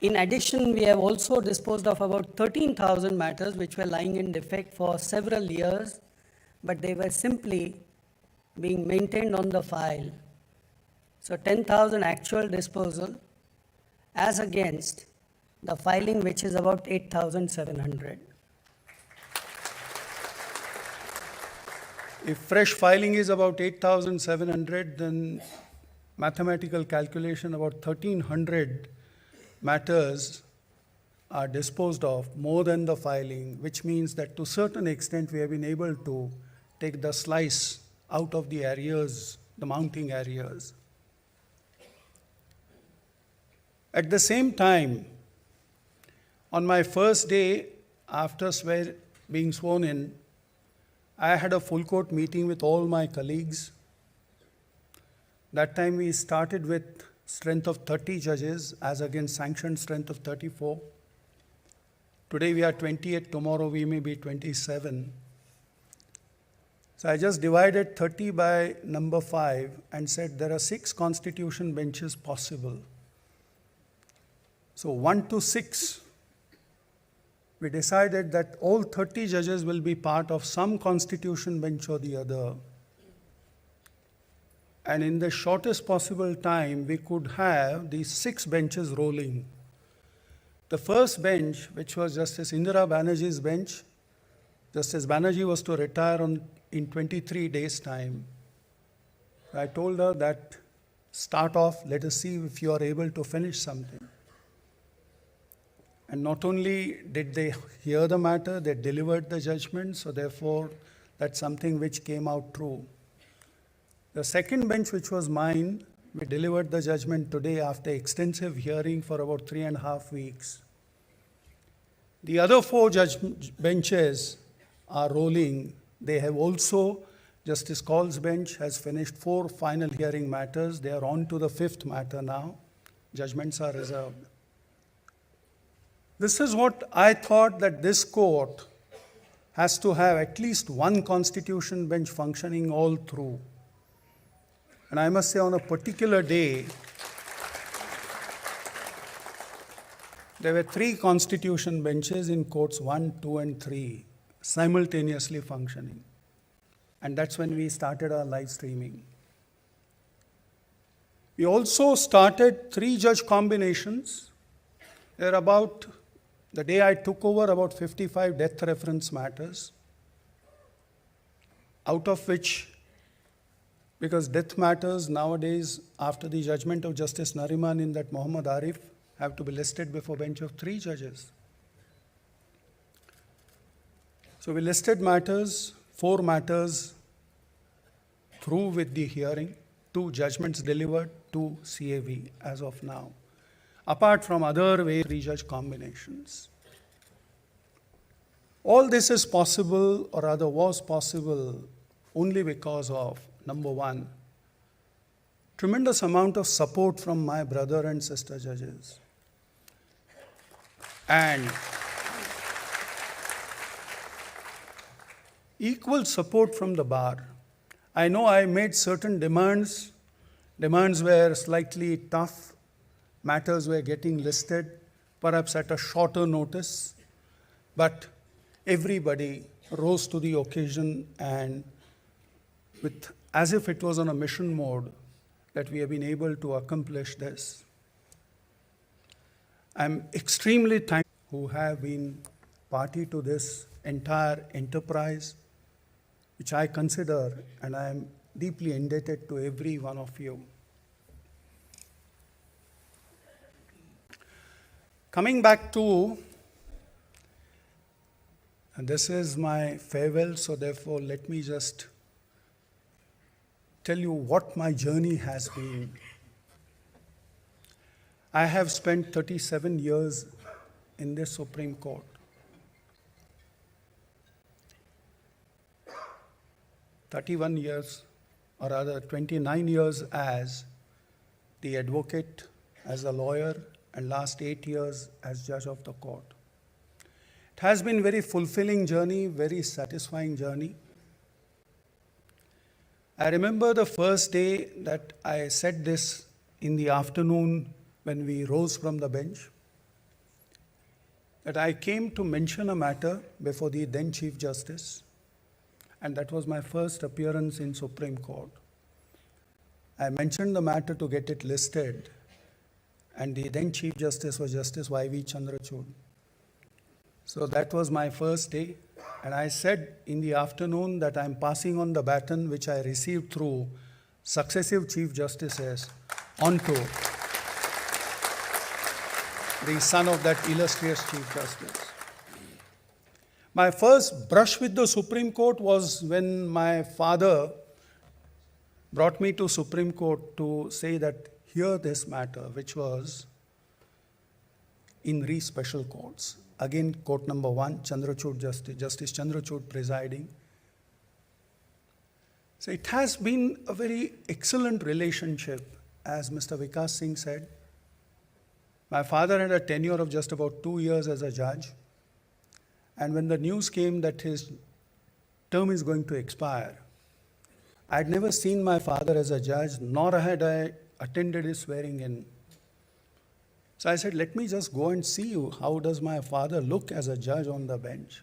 In addition, we have also disposed of about 13,000 matters which were lying in defect for several years, but they were simply being maintained on the file. So 10,000 actual disposal as against the filing, which is about 8,700. If fresh filing is about 8,700, then mathematical calculation, about 1,300 matters are disposed of more than the filing, which means that to a certain extent we have been able to take the slice out of the arrears, the mounting arrears. At the same time, on my first day after being sworn in, I had a full court meeting with all my colleagues. That time we started with strength of 30 judges as against sanctioned strength of 34. Today we are 28, tomorrow we may be 27. So I just divided 30 by number 5 and said there are 6 constitution benches possible. So 1 to 6, we decided that all 30 judges will be part of some constitution bench or the other. And in the shortest possible time, we could have these 6 benches rolling. The first bench, which was Justice Indira Banerjee's bench, Justice Banerjee was to retire in 23 days' time. I told her that start off, let us see if you are able to finish something. And not only did they hear the matter, they delivered the judgment, so therefore that's something which came out true. The second bench, which was mine, we delivered the judgment today after extensive hearing for about 3.5 weeks. The other 4 benches are rolling. They have also, Justice Kaul's bench has finished 4 final hearing matters. They are on to the 5th matter now. Judgments are reserved. This is what I thought, that this court has to have at least one constitution bench functioning all through. And I must say, on a particular day, there were 3 constitution benches in courts 1, 2, and 3 simultaneously functioning. And that's when we started our live streaming. We also started 3 judge combinations. There are about, the day I took over, about 55 death reference matters, out of which, because death matters nowadays, after the judgment of Justice Nariman in that Muhammad Arif, have to be listed before bench of 3 judges. So we listed matters, 4 matters through with the hearing, 2 judgments delivered, 2 CAV as of now, apart from other way 3 judge combinations. All this is possible, or rather was possible, only because of, number 1, tremendous amount of support from my brother and sister judges. And equal support from the bar. I know I made certain demands. Demands were slightly tough. Matters were getting listed, perhaps at a shorter notice. But everybody rose to the occasion, and with, as if it was on a mission mode, that we have been able to accomplish this. I'm extremely thankful who have been party to this entire enterprise, which I consider, and I am deeply indebted to every one of you. Coming back to And this is my farewell, so therefore let me just tell you what my journey has been. I have spent 37 years in the Supreme Court. 31 years, or rather 29 years as the advocate, as a lawyer, and last 8 years as judge of the court. It has been very fulfilling journey, very satisfying journey. I remember the first day that I said this in the afternoon when we rose from the bench, that I came to mention a matter before the then Chief Justice, and that was my first appearance in Supreme Court. I mentioned the matter to get it listed, and the then Chief Justice was Justice Y.V. Chandrachud. So that was my first day, and I said in the afternoon that I'm passing on the baton which I received through successive Chief Justices onto the son of that illustrious Chief Justice. My first brush with the Supreme Court was when my father brought me to Supreme Court to say that hear this matter, which was in special courts. Again, court number 1, Chandrachud Justice Chandrachud presiding. So it has been a very excellent relationship, as Mr. Vikas Singh said. My father had a tenure of just about 2 years as a judge. And when the news came that his term is going to expire, I had never seen my father as a judge, nor had I attended his swearing in. So I said, let me just go and see you. How does my father look as a judge on the bench?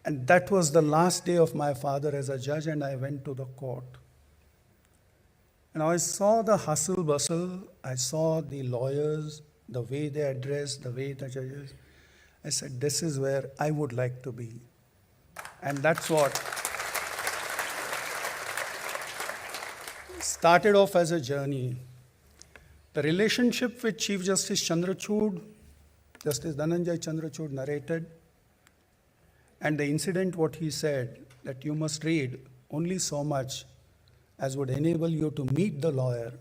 And that was the last day of my father as a judge, and I went to the court. And I saw the hustle bustle, I saw the lawyers, the way they addressed, the way the judges. I said, this is where I would like to be. And that's what started off as a journey. The relationship with Chief Justice Chandrachud, Justice Dhananjay Chandrachud narrated, and the incident what he said, that you must read only so much as would enable you to meet the lawyer,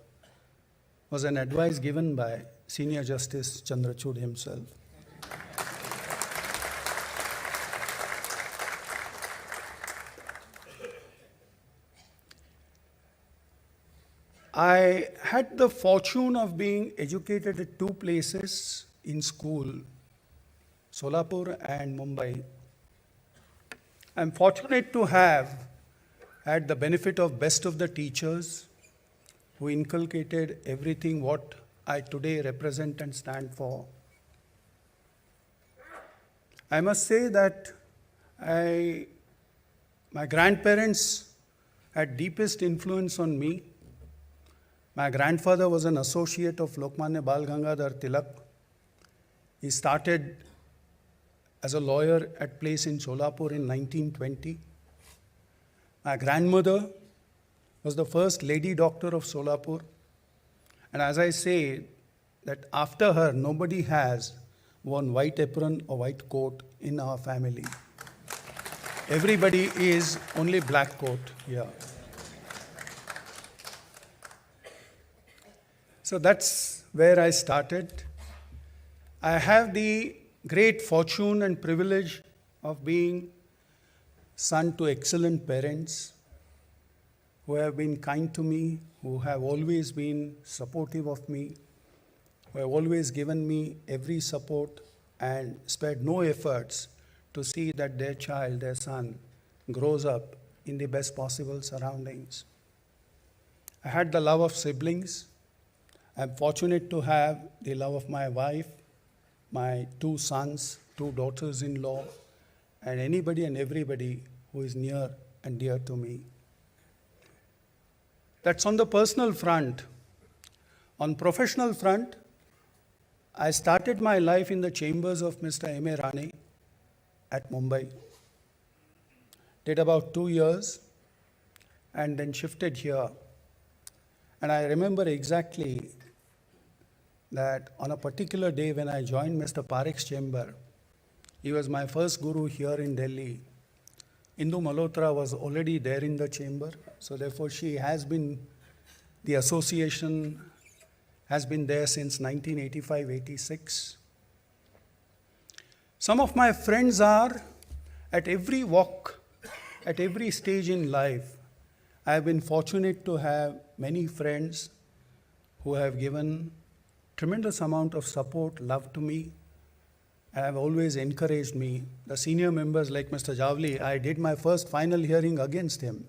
was an advice given by Senior Justice Chandrachud himself. I had the fortune of being educated at 2 places in school, Solapur and Mumbai. I'm fortunate to have had the benefit of best of the teachers who inculcated everything what I today represent and stand for. I must say that my grandparents had deepest influence on me. My grandfather was an associate of Lokmanya Bal Gangadhar Tilak. He started as a lawyer at place in Solapur in 1920. My grandmother was the first lady doctor of Solapur. And as I say, that after her, nobody has worn white apron or white coat in our family. Everybody is only black coat here. So that's where I started. I have the great fortune and privilege of being son to excellent parents who have been kind to me, who have always been supportive of me, who have always given me every support and spared no efforts to see that their child, their son, grows up in the best possible surroundings. I had the love of siblings. I'm fortunate to have the love of my wife, my 2 sons, 2 daughters-in-law, and anybody and everybody who is near and dear to me. That's on the personal front. On professional front, I started my life in the chambers of Mr. M.A. Rane at Mumbai. Did about 2 years and then shifted here. And I remember exactly that on a particular day when I joined Mr. Parikh's chamber, He was my first guru here in Delhi. Indu Malhotra was already there in the chamber, so therefore the association has been there since 1985-86. Some of my friends are at every walk, at every stage in life. I have been fortunate to have many friends who have given tremendous amount of support, love to me, and have always encouraged me. The senior members like Mr. Javli, I did my first final hearing against him,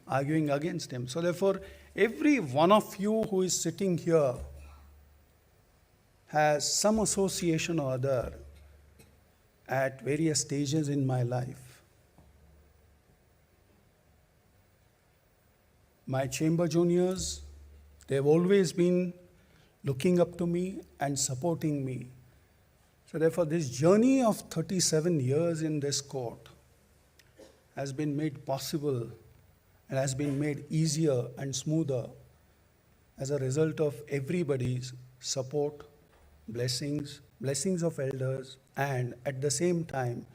arguing against him. So therefore, every one of you who is sitting here has some association or other at various stages in my life. My chamber juniors, they've always been looking up to me and supporting me. So therefore, this journey of 37 years in this court has been made possible and has been made easier and smoother as a result of everybody's support, blessings of elders, and at the same time,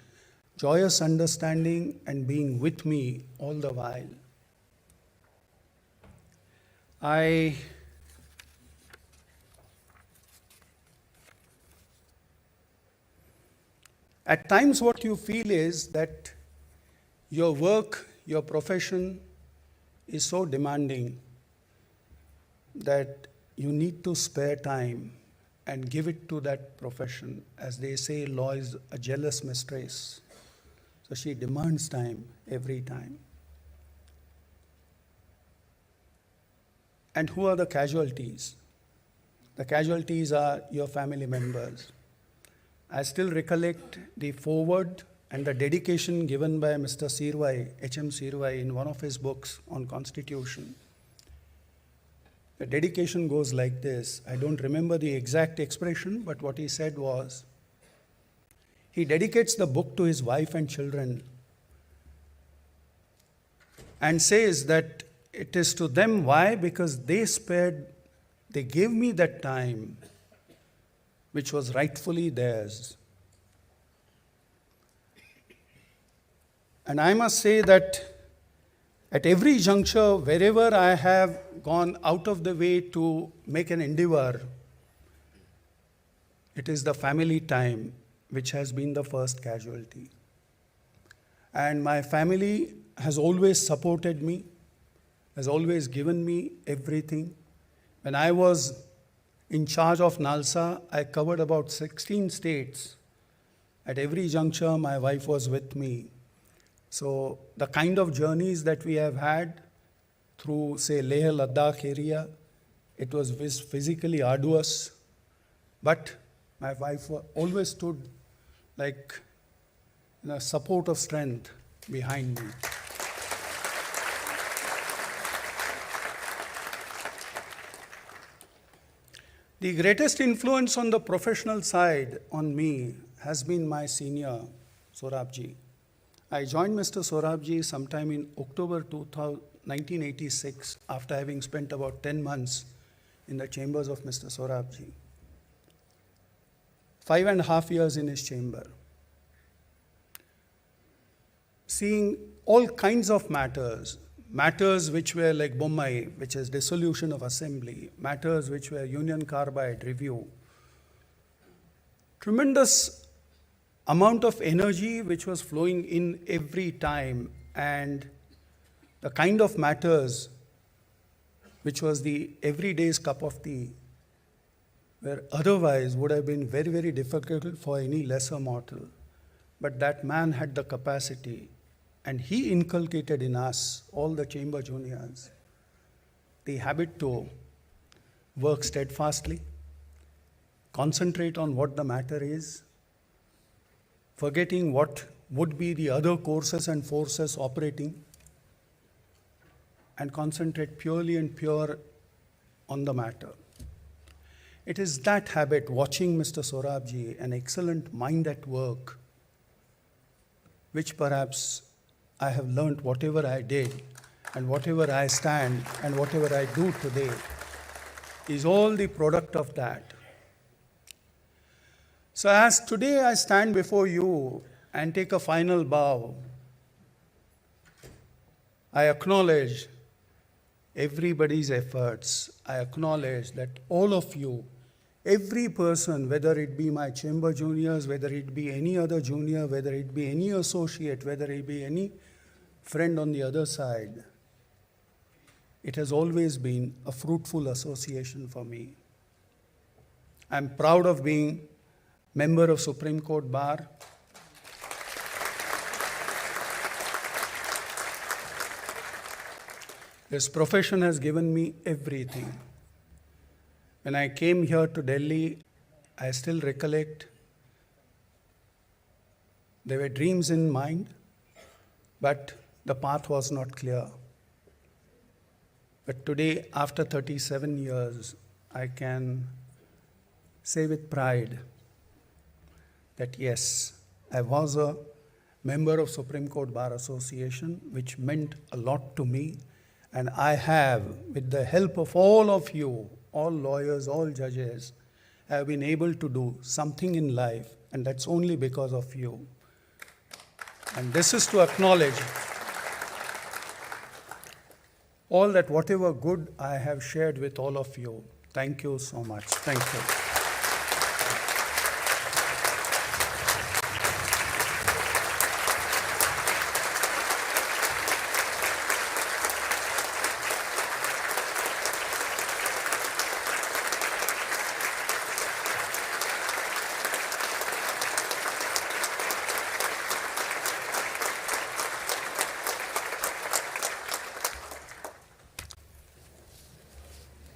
joyous understanding and being with me all the while. At times, what you feel is that your work, your profession is so demanding that you need to spare time and give it to that profession. As they say, law is a jealous mistress. So she demands time every time. And who are the casualties? The casualties are your family members. I still recollect the foreword and the dedication given by Mr. Sirvai, H.M. Sirvai, in one of his books on Constitution. The dedication goes like this. I don't remember the exact expression, but what he said was, he dedicates the book to his wife and children and says that it is to them. Why? Because they gave me that time which was rightfully theirs. And I must say that at every juncture, wherever I have gone out of the way to make an endeavor, it is the family time which has been the first casualty. And my family has always supported me, has always given me everything. When I was in charge of NALSA, I covered about 16 states. At every juncture, my wife was with me. So the kind of journeys that we have had through, say, Leh Ladakh area, it was physically arduous, but my wife always stood like a support of strength behind me. The greatest influence on the professional side on me has been my senior, Sorabji. I joined Mr. Sorabji sometime in October 1986 after having spent about 10 months in the chambers of Mr. Sorabji. 5.5 years in his chamber. Seeing all kinds of matters which were like Bommai, which is dissolution of assembly, matters which were Union Carbide review. Tremendous amount of energy which was flowing in every time, and the kind of matters which was the everyday's cup of tea, where otherwise would have been very, very difficult for any lesser mortal. But that man had the capacity, and he inculcated in us, all the chamber juniors, the habit to work steadfastly, concentrate on what the matter is, forgetting what would be the other courses and forces operating, and concentrate purely and pure on the matter. It is that habit, watching Mr. Sorabji, an excellent mind at work, which perhaps I have learnt whatever I did and whatever I stand and whatever I do today is all the product of that. So as today I stand before you and take a final bow, I acknowledge everybody's efforts. I acknowledge that all of you, every person, whether it be my chamber juniors, whether it be any other junior, whether it be any associate, whether it be any friend on the other side, it has always been a fruitful association for me. I'm proud of being member of Supreme Court Bar. This profession has given me everything. When I came here to Delhi, I still recollect there were dreams in mind, but the path was not clear. But today, after 37 years, I can say with pride that yes, I was a member of Supreme Court Bar Association, which meant a lot to me. And I have, with the help of all of you, all lawyers, all judges, I have been able to do something in life, and that's only because of you. And this is to acknowledge all that whatever good I have shared with all of you. Thank you so much. Thank you.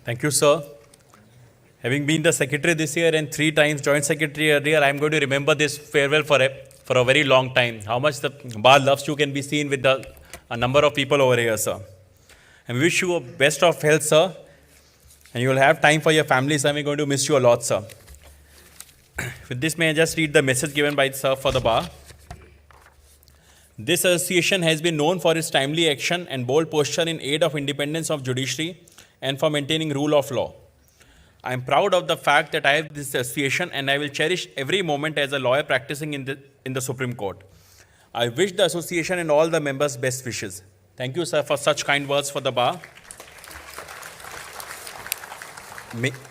Thank you, sir. Having been the secretary this year and 3 times joint secretary earlier, I am going to remember this farewell for a very long time. How much the bar loves you can be seen with a number of people over here, sir. And we wish you best of health, sir. And you will have time for your family, sir. We are going to miss you a lot, sir. With this, may I just read the message given by sir for the bar. This association has been known for its timely action and bold posture in aid of independence of judiciary and for maintaining rule of law. I am proud of the fact that I have this association and I will cherish every moment as a lawyer practicing in the Supreme Court. I wish the association and all the members best wishes. Thank you, sir, for such kind words for the bar.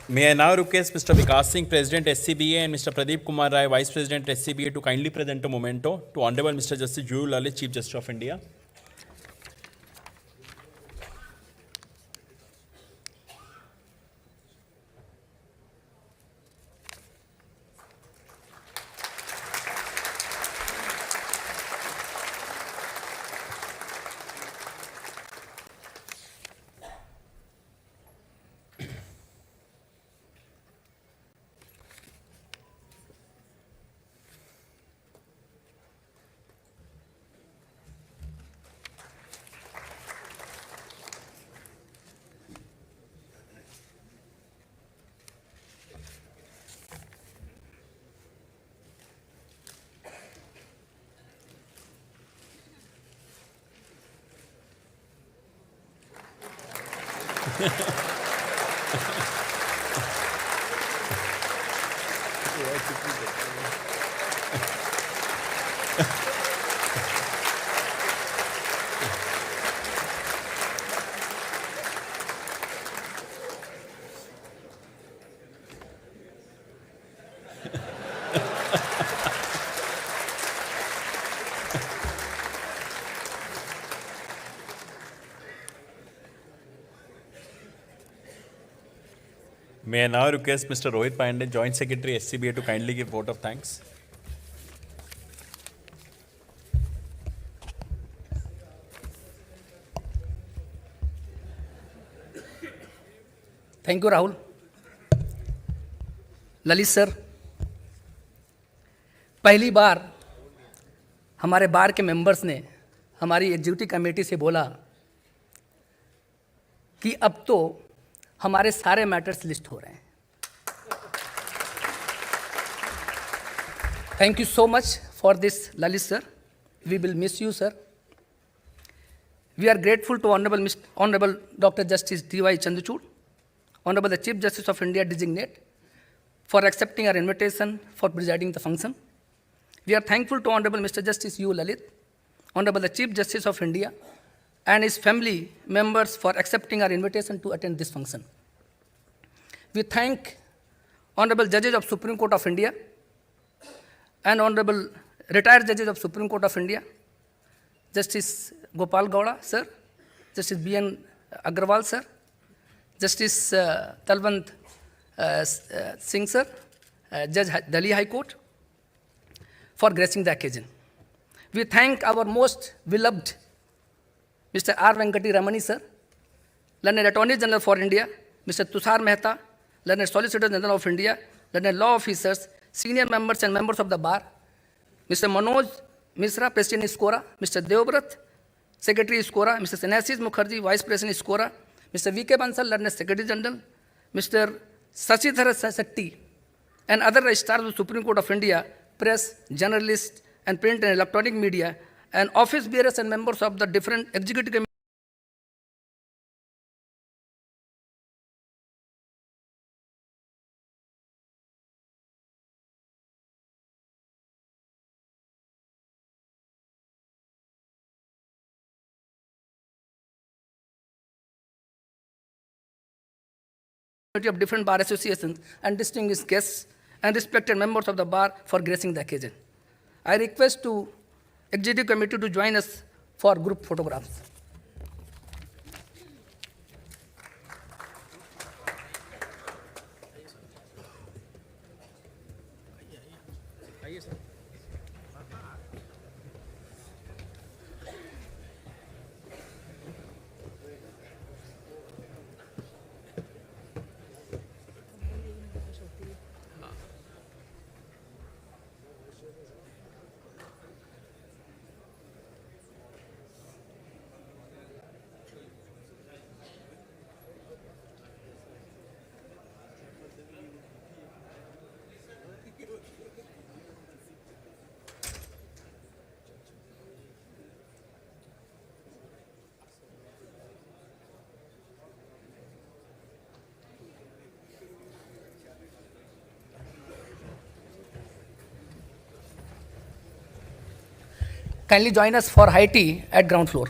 May I now request Mr. Vikas Singh, President SCBA, and Mr. Pradeep Kumar Rai, Vice President SCBA, to kindly present a memento to Honorable Mr. Justice Uday Umesh Lalit, Chief Justice of India. May I now request Mr. Rohit Pandey, Joint Secretary SCBA, to kindly give vote of thanks. Thank you Rahul. Lalit sir, पहली बार हमारे बार के members ने हमारी executive committee से बोला कि अब तो हमारे सारे मैटर्स लिस्ट हो रहे हैं. Thank you so much for this Lalit sir. We will miss you sir. We are grateful to Honorable Dr. Justice D.Y. Chandrachud, Honorable the Chief Justice of India Designate, for accepting our invitation for presiding the function. We are thankful to Honorable Mr. Justice U. Lalit, Honorable the Chief Justice of India, and his family members for accepting our invitation to attend this function. We thank Honorable Judges of Supreme Court of India and Honorable retired Judges of Supreme Court of India, Justice Gopal Gowda, sir, Justice B.N. Agarwal, sir, Justice Talwant Singh, sir, Judge Delhi High Court, for gracing the occasion. We thank our most beloved Mr. R. Venkati Ramani, sir, Learned Attorney General for India, Mr. Tushar Mehta, Learned Solicitor General of India, Learned Law Officers, senior members and members of the bar, Mr. Manoj Mishra, President ISKORA, Mr. Devbrat, Secretary ISKORA, Mr. Snehasis Mukherjee, Vice President ISKORA, Mr. V.K. Bansal, Learned Secretary General, Mr. Sachidhar Setti, and other registrars of the Supreme Court of India, press, journalists, and print and electronic media, and office bearers and members of the different executive committees. Of different bar associations and distinguished guests and respected members of the bar for gracing the occasion. I request to Executive Committee to join us for group photographs. Kindly join us for high tea at ground floor.